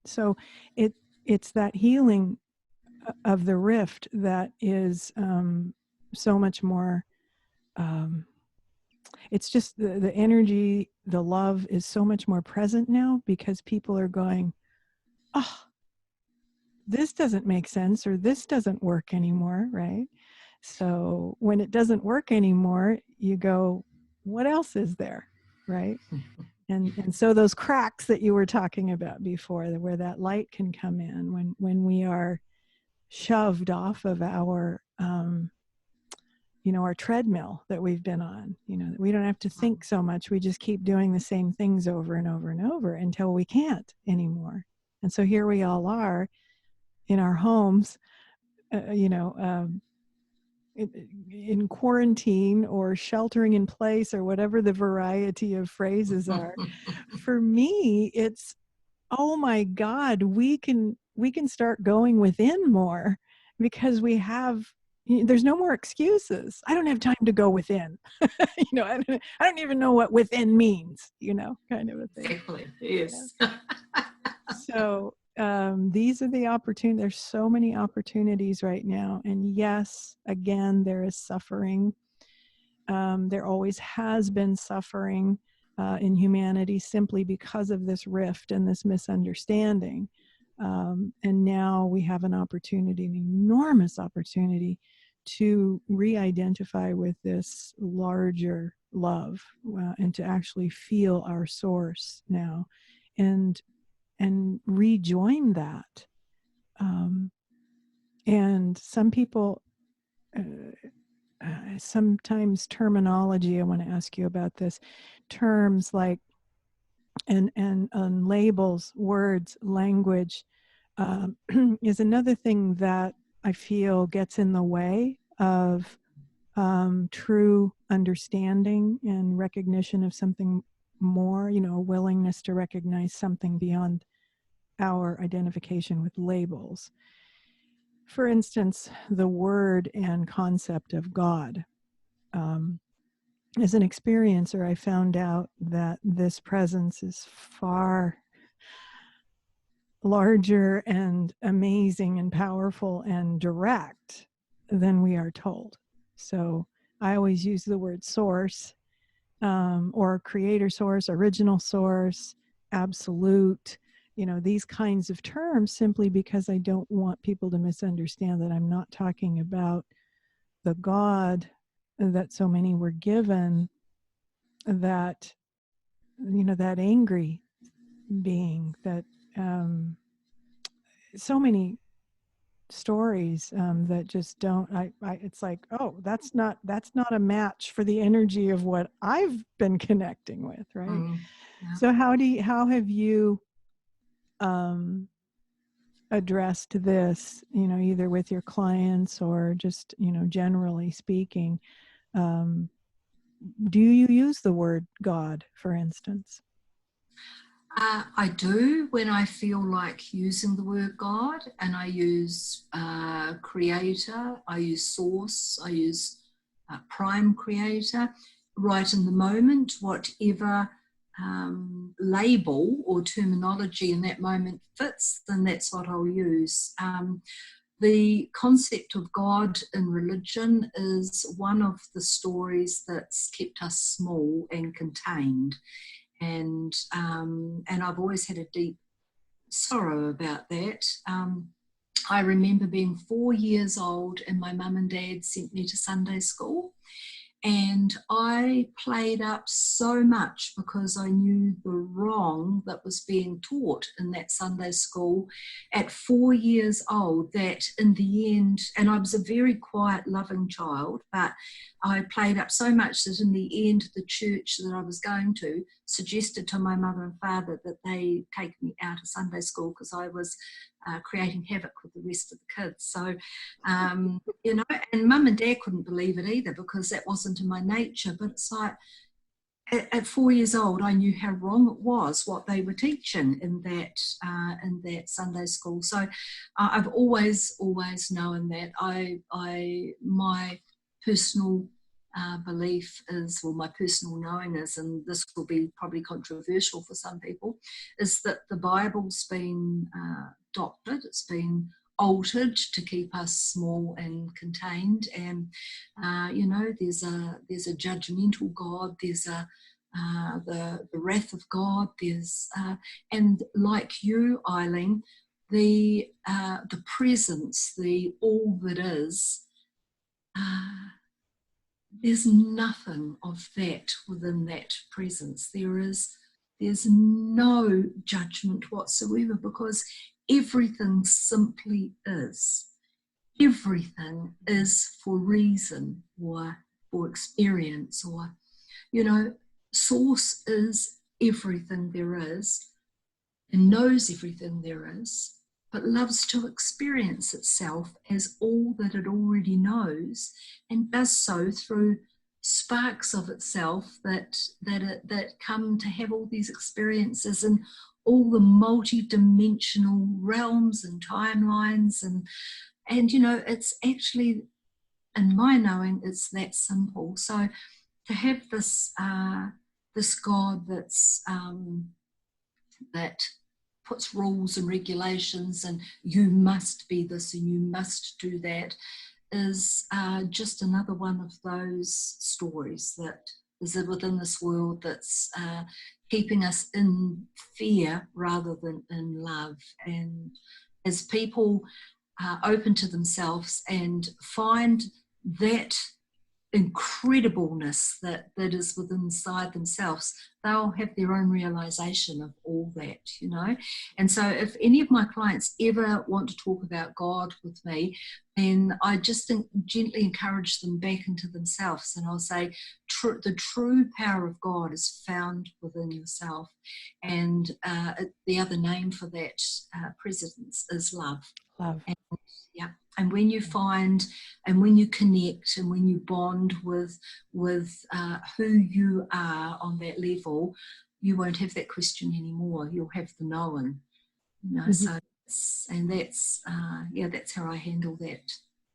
So it's that healing of the rift that is so much more, it's just the energy, the love is so much more present now, because people are going, oh, this doesn't make sense, or this doesn't work anymore, right? So when it doesn't work anymore, you go, what else is there, right? And so those cracks that you were talking about before, where that light can come in when we are shoved off of our our treadmill that we've been on, we don't have to think so much. We just keep doing the same things over and over and over until we can't anymore. And so here we all are in our homes, in quarantine or sheltering in place, or whatever the variety of phrases are. For me, it's, oh my God, we can we can start going within more, because there's no more excuses. I don't have time to go within. I don't even know what within means, kind of a thing. Exactly. Yes. Yeah. So these are the opportunities. There's so many opportunities right now. And yes, again, there is suffering. There always has been suffering in humanity, simply because of this rift and this misunderstanding. And now we have an opportunity, an enormous opportunity, to re-identify with this larger love, and to actually feel our source now, and rejoin that. And some people, sometimes terminology, I want to ask you about this, terms like, and labels, words, language, is another thing that I feel gets in the way of true understanding and recognition of something more, a willingness to recognize something beyond our identification with labels. For instance, the word and concept of God. As an experiencer, I found out that this presence is far larger and amazing and powerful and direct than we are told. So I always use the word source, or creator source, original source, absolute, these kinds of terms, simply because I don't want people to misunderstand that I'm not talking about the God that so many were given, that, that angry being, that so many stories that just don't, it's like, oh, that's not a match for the energy of what I've been connecting with, right? Yeah. So how have you addressed this, either with your clients or just, generally speaking? Do you use the word God, for instance? I do when I feel like using the word God, and I use creator, I use source, I use prime creator. Right in the moment, whatever label or terminology in that moment fits, then that's what I'll use. The concept of God in religion is one of the stories that's kept us small and contained. And I've always had a deep sorrow about that. I remember being 4 years old, and my mum and dad sent me to Sunday school, and I played up so much because I knew the wrong that was being taught in that Sunday school at 4 years old, that in the end, and I was a very quiet, loving child, but I played up so much that in the end, the church that I was going to suggested to my mother and father that they take me out of Sunday school because I was creating havoc with the rest of the kids. So, and mum and dad couldn't believe it either, because that wasn't in my nature. But it's like, at 4 years old, I knew how wrong it was what they were teaching in that Sunday school. So I've always known that my personal belief is, well, my personal knowing is, and this will be probably controversial for some people, is that the Bible's been doctored, it's been altered to keep us small and contained, and there's a judgmental God, there's the wrath of God, there's and like you, Eileen, the presence, the all that is. There's nothing of that within that presence. There's no judgment whatsoever, because everything simply is. Everything is for reason, or for experience, or, source is everything there is and knows everything there is, but loves to experience itself as all that it already knows, and does so through sparks of itself that come to have all these experiences in all the multi-dimensional realms and timelines, and you know, it's actually, in my knowing, it's that simple. So to have this this God that puts rules and regulations, and you must be this and you must do that, is just another one of those stories that is within this world that's keeping us in fear rather than in love. And as people open to themselves and find that incredibleness that is within inside themselves, they'll have their own realization of all that, you know. And so if any of my clients ever want to talk about God with me, then I just gently encourage them back into themselves, and I'll say the true power of God is found within yourself, and the other name for that presence is love. Love. And, yeah. And when you find, and when you connect, and when you bond with who you are on that level, you won't have that question anymore. You'll have the known, you know. So, and that's that's how I handle that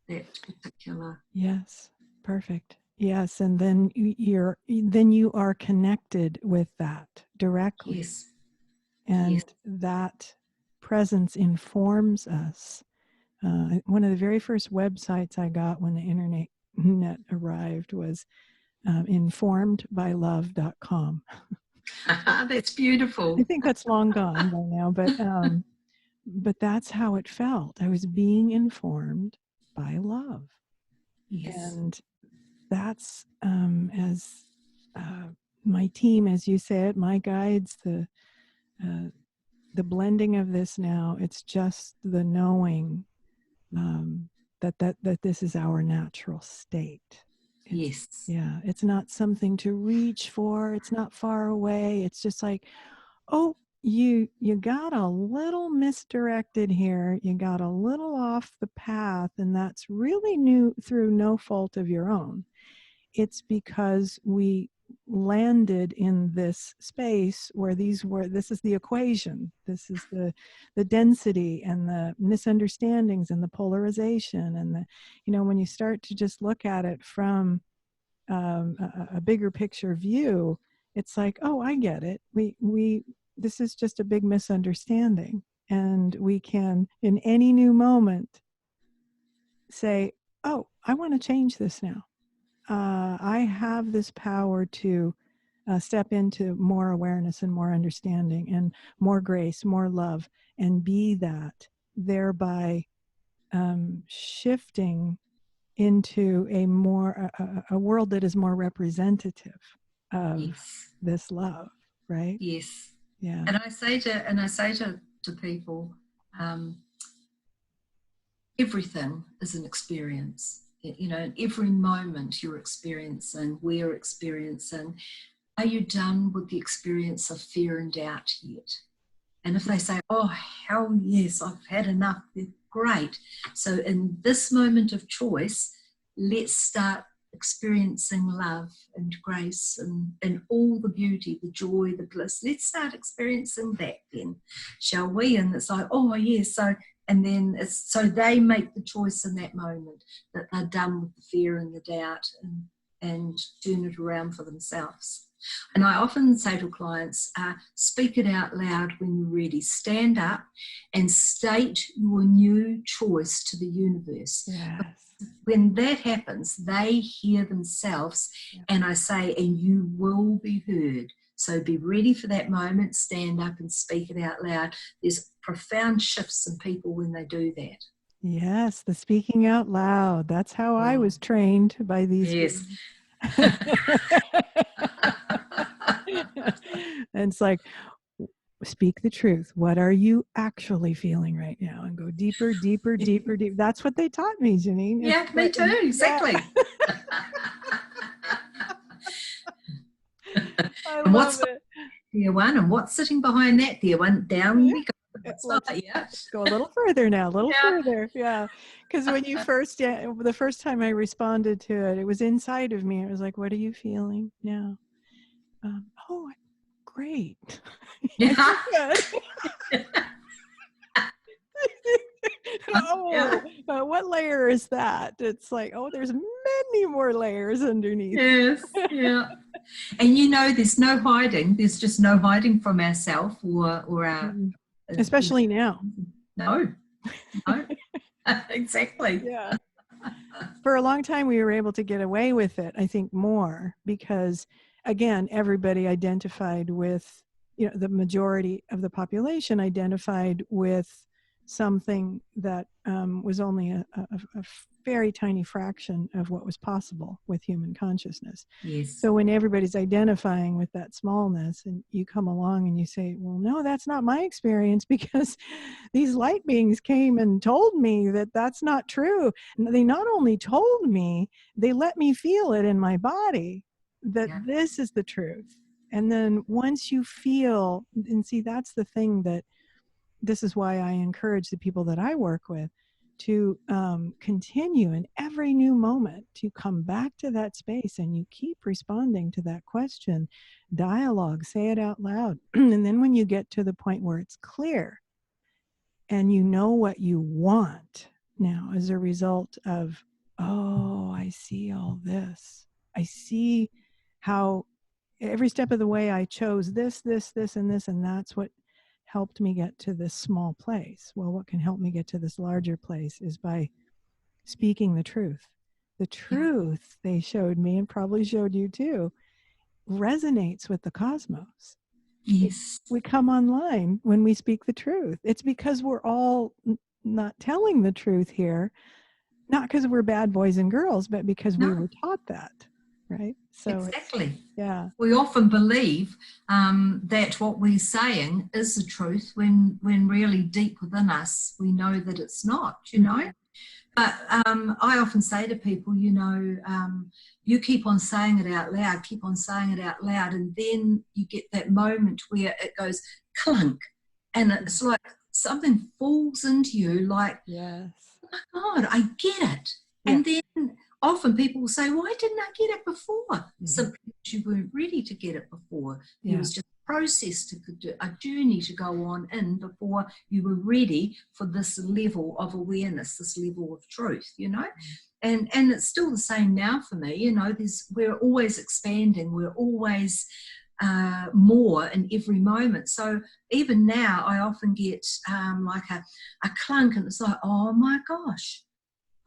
particular. Yes, perfect. Yes, and then you are connected with that directly. Yes. And yes. that presence informs us. One of the very first websites I got when the internet arrived was informedbylove.com. That's beautiful. I think that's long gone by now, but that's how it felt. I was being informed by love. Yes. And that's as my team, as you said, my guides, the blending of this now, it's just the knowing that this is our natural state. Yeah, it's not something to reach for. It's not far away. It's just like, oh, you got a little misdirected here. You got a little off the path, and that's really new through no fault of your own. It's because we landed in this space where this is the equation, this is the density and the misunderstandings and the polarization, and the, you know, when you start to just look at it from a bigger picture view, it's like, oh, I get it. We this is just a big misunderstanding, and we can in any new moment say, oh, I want to change this now. I have this power to step into more awareness and more understanding and more grace, more love, and be that, thereby shifting into a world that is more representative of this love, right? Yes. Yeah. And I say to people, everything is an experience. You know, in every moment you're experiencing, we're experiencing. Are you done with the experience of fear and doubt yet? And if they say, oh, hell yes, I've had enough, great. So in this moment of choice, let's start experiencing love and grace and all the beauty, the joy, the bliss. Let's start experiencing that then, shall we? And it's like, oh, yes. So, and then so they make the choice in that moment that they're done with the fear and the doubt, and turn it around for themselves. And I often say to clients, speak it out loud when you're ready. Stand up and state your new choice to the universe. Yes. When that happens, they hear themselves, and I say, and you will be heard. So be ready for that moment, stand up and speak it out loud. There's profound shifts in people when they do that. Yes, the speaking out loud. That's how I was trained by these. Yes. And it's like, speak the truth. What are you actually feeling right now? And go deeper, deeper, deeper, deeper. That's what they taught me, Janine. Yeah, me too. Exactly. I and love it. Dear one, and what's sitting behind that, dear one? Down we go. Let's go a little further now, a little further. Yeah. Because when you the first time I responded to it, it was inside of me. It was like, what are you feeling now? great. I Yeah. feel good. Oh, what layer is that? It's like, oh, there's many more layers underneath. Yes, yeah. And there's no hiding. There's just no hiding from ourselves or our, Especially now. No, no, exactly. Yeah. For a long time, we were able to get away with it, I think, more because, again, everybody identified with, the majority of the population identified with something that was only a very tiny fraction of what was possible with human consciousness. Yes. So when everybody's identifying with that smallness and you come along and you say, well, no, that's not my experience because these light beings came and told me that that's not true. And they not only told me, they let me feel it in my body that this is the truth. And then once you feel, and see, that's the thing that, this is why I encourage the people that I work with to continue in every new moment to come back to that space, and you keep responding to that question, dialogue, say it out loud. And then when you get to the point where it's clear and you know what you want now as a result of, oh, I see all this. I see how every step of the way I chose this, and this, and that's what helped me get to this small place. Well, what can help me get to this larger place is by speaking the truth. The truth, they showed me, and probably showed you too, resonates with the cosmos. Yes. We come online when we speak the truth. It's because we're all not telling the truth here, not because we're bad boys and girls, but because we were taught that, right? So exactly. Yeah. We often believe that what we're saying is the truth when really deep within us we know that it's not, But I often say to people, you keep on saying it out loud, keep on saying it out loud, and then you get that moment where it goes clunk, and it's like something falls into you like, yes, oh my God, I get it. Yeah. And then often people will say, why didn't I get it before? Simply because you weren't ready to get it before. It was just a process, a journey to go on in before you were ready for this level of awareness, this level of truth, And it's still the same now for me, we're always expanding, we're always more in every moment. So even now I often get like a clunk, and it's like, oh my gosh,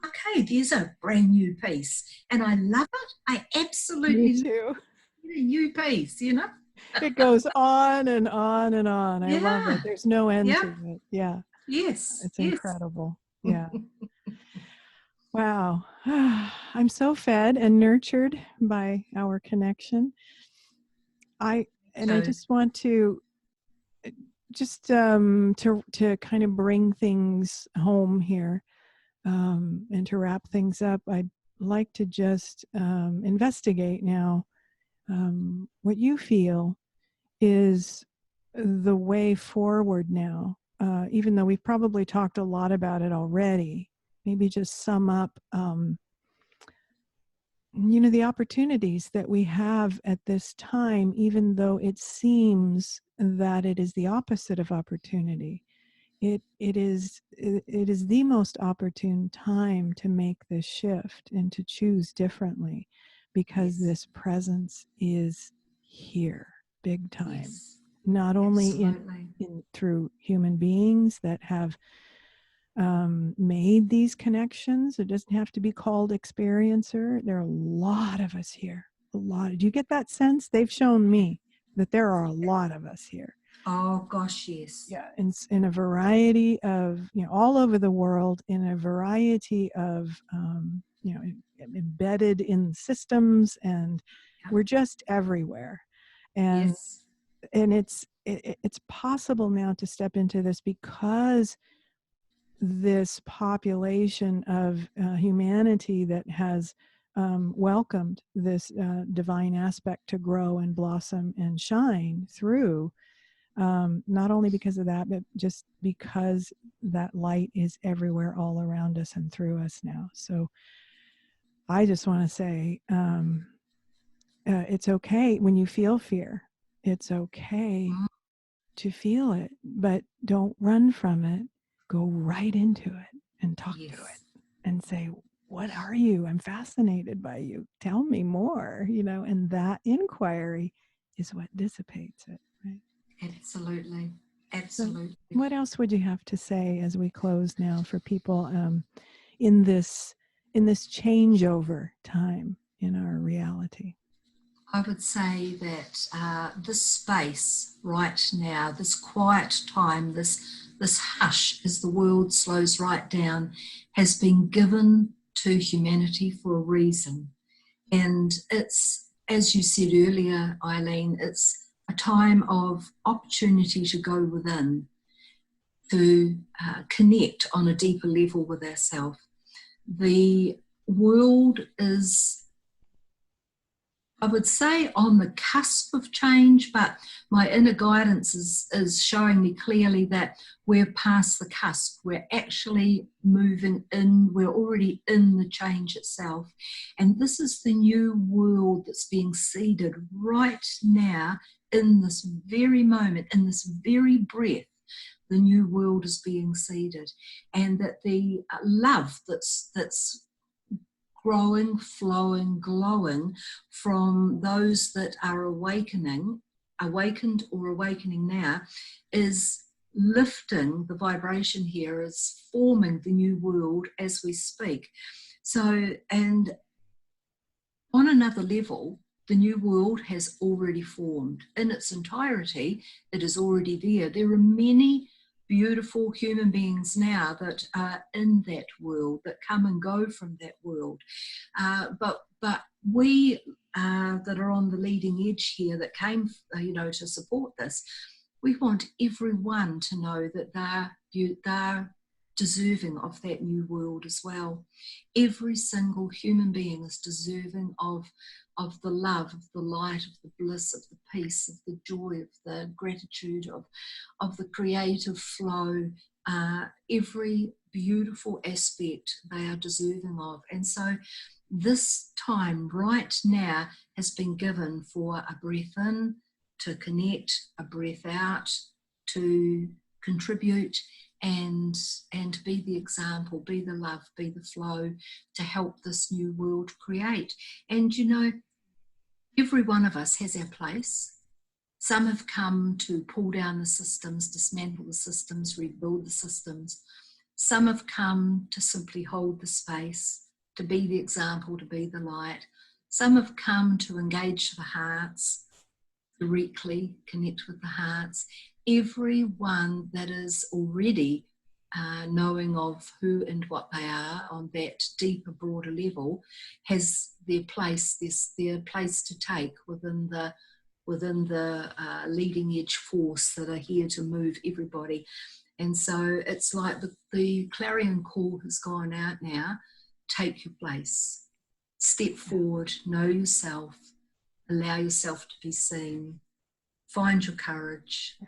okay, there's a brand new piece, and I love it. I absolutely me too. love a new piece, It goes on and on and on. I love it. There's no end to it. Yeah. Yes. It's incredible. Yeah. Wow. I'm so fed and nurtured by our connection. I just want to to kind of bring things home here, and to wrap things up. I'd like to just investigate now what you feel is the way forward now, even though we've probably talked a lot about it already. Maybe just sum up, the opportunities that we have at this time, even though it seems that it is the opposite of opportunity. It is the most opportune time to make this shift and to choose differently, because this presence is here, big time. Not only in through human beings that have made these connections. It doesn't have to be called experiencer. There are a lot of us here. A lot. Do you get that sense? They've shown me that there are a lot of us here. Oh gosh, yes. Yeah, in a variety of, all over the world, in a variety of, embedded in systems, and we're just everywhere. And and it's possible now to step into this because this population of humanity that has welcomed this divine aspect to grow and blossom and shine through, not only because of that, but just because that light is everywhere, all around us and through us now. So I just want to say, it's okay when you feel fear. It's okay Mm, to feel it, but don't run from it. Go right into it and talk to it yes, and say, what are you? I'm fascinated by you. Tell me more, and that inquiry is what dissipates it, right? absolutely, So, absolutely. what else would you have to say as we close now for people in this changeover time in our reality? I would say that this space right now, this quiet time, this hush as the world slows right down, has been given to humanity for a reason. And it's, as you said earlier, Eileen, it's a time of opportunity to go within, to connect on a deeper level with ourselves. The world is, I would say, on the cusp of change, but my inner guidance is showing me clearly that we're past the cusp. We're actually moving in, we're already in the change itself. And this is the new world that's being seeded right now, in this very moment, in this very breath. The new world is being seeded, and that the love that's growing, flowing, glowing from those that are awakened or awakening now, is lifting the vibration here, is forming the new world as we speak. So, and on another level, the new world has already formed in its entirety. It is already there. There are many beautiful human beings now that are in that world, that come and go from that world. But we that are on the leading edge here, that came, to support this, we want everyone to know that they're deserving of that new world as well. Every single human being is deserving of the love, of the light, of the bliss, of the peace, of the joy, of the gratitude, of the creative flow. Every beautiful aspect they are deserving of. And so this time right now has been given for a breath in, to connect, a breath out, to contribute, and be the example, be the love, be the flow, to help this new world create. And every one of us has our place. Some have come to pull down the systems, dismantle the systems, rebuild the systems. Some have come to simply hold the space, to be the example, to be the light. Some have come to engage the hearts, directly connect with the hearts. Everyone that is already knowing of who and what they are on that deeper, broader level, has their place, their place to take within the leading edge force that are here to move everybody. And so it's like the clarion call has gone out now. Take your place, step forward, know yourself, allow yourself to be seen, find your courage,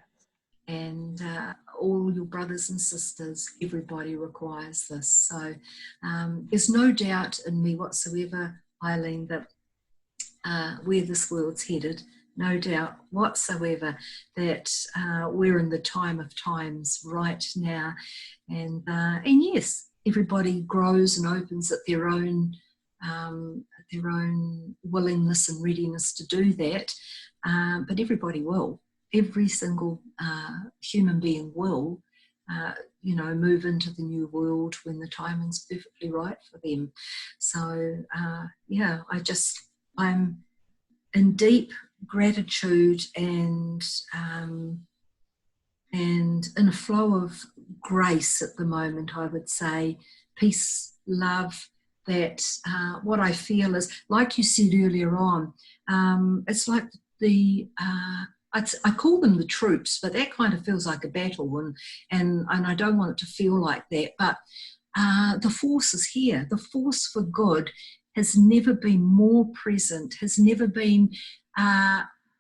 and all your brothers and sisters, everybody requires this. So there's no doubt in me whatsoever, Eileen, that where this world's headed, no doubt whatsoever that we're in the time of times right now. And yes, everybody grows and opens at their own willingness and readiness to do that. But everybody will. Every single human being will, move into the new world when the timing's perfectly right for them. So, I'm in deep gratitude and in a flow of grace at the moment, I would say. Peace, love, that what I feel is, like you said earlier on, it's like I call them the troops, but that kind of feels like a battle, and I don't want it to feel like that. But the force is here. The force for good has never been more present, has never been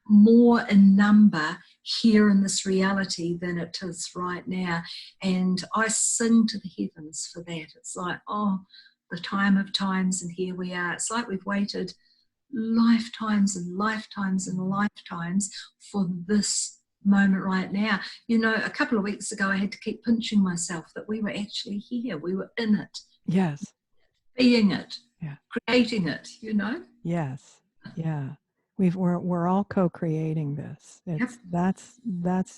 more in number here in this reality than it is right now. And I sing to the heavens for that. It's like, oh, the time of times, and here we are. It's like we've waited lifetimes and lifetimes and lifetimes for this moment right now. You know, a couple of weeks ago I had to keep pinching myself that we were actually here, we were in it, Yes. being it, Yeah. creating it, you know. Yes. Yeah. We're all co-creating this. Yep. That's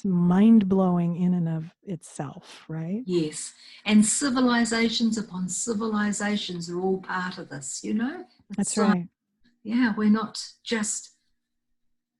mind-blowing in and of itself, right? Yes, and civilizations upon civilizations are all part of this, you know. That's It's right. yeah, we're not just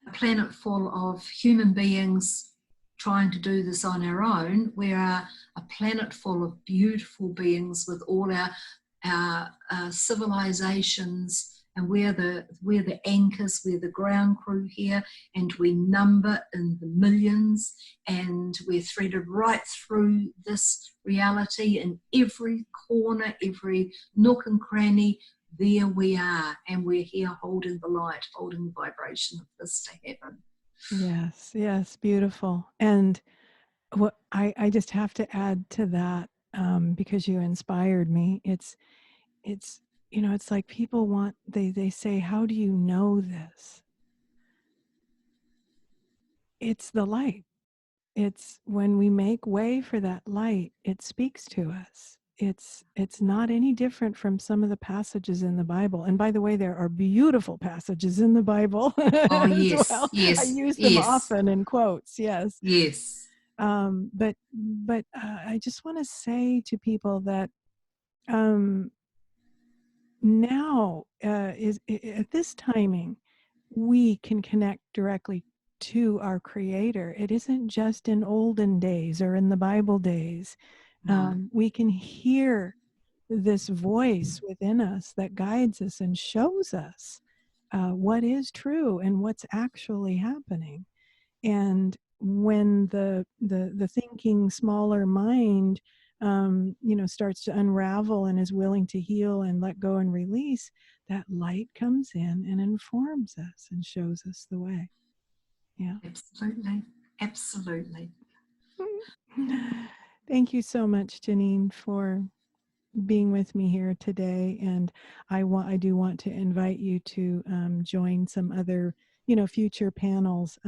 a planet full of human beings trying to do this on our own. We are a planet full of beautiful beings with all our civilizations, and we're the anchors, we're the ground crew here, and we number in the millions, and we're threaded right through this reality in every corner, every nook and cranny. There we are, and we're here holding the light, holding the vibration of this to happen. Yes. Yes. Beautiful. And what I just have to add to that, because you inspired me. It's it's like people want, they say, how do you know this? It's the light. It's when we make way for that light, it speaks to us. It's not any different from some of the passages in the Bible. And by the way, there are beautiful passages in the Bible Oh, as yes, well. I yes, use them yes, often in quotes. Yes. yes. But I just want to say to people that um, now is at this timing, we can connect directly to our Creator. It isn't just in olden days or in the Bible days. No, We can hear this voice within us that guides us and shows us what is true and what's actually happening. And when the thinking smaller mind starts to unravel and is willing to heal and let go and release, that light comes in and informs us and shows us the way. Yeah. absolutely, absolutely. Thank you so much, Janine, for being with me here today. And I do want to invite you to join some other future panels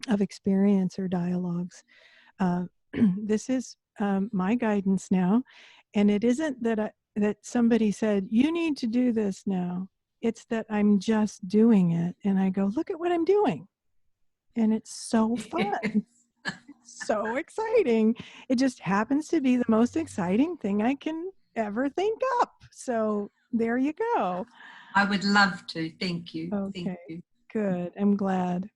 of experience or dialogues. This is my guidance now, and it isn't that somebody said you need to do this now. It's that I'm just doing it, and I go, look at what I'm doing, and it's so fun, so exciting. It just happens to be the most exciting thing I can ever think up. So there you go. I would love to. Thank you. Thank Okay, you. good. I'm glad.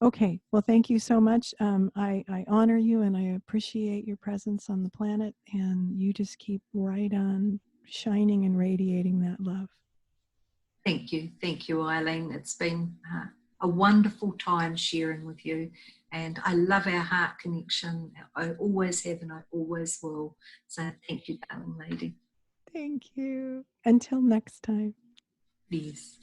Okay, well, thank you so much. I honor you and I appreciate your presence on the planet, and you just keep right on shining and radiating that love. Thank you. Thank you, Eileen. It's been a wonderful time sharing with you. And I love our heart connection. I always have and I always will. So thank you, darling lady. Thank you. Until next time. Please.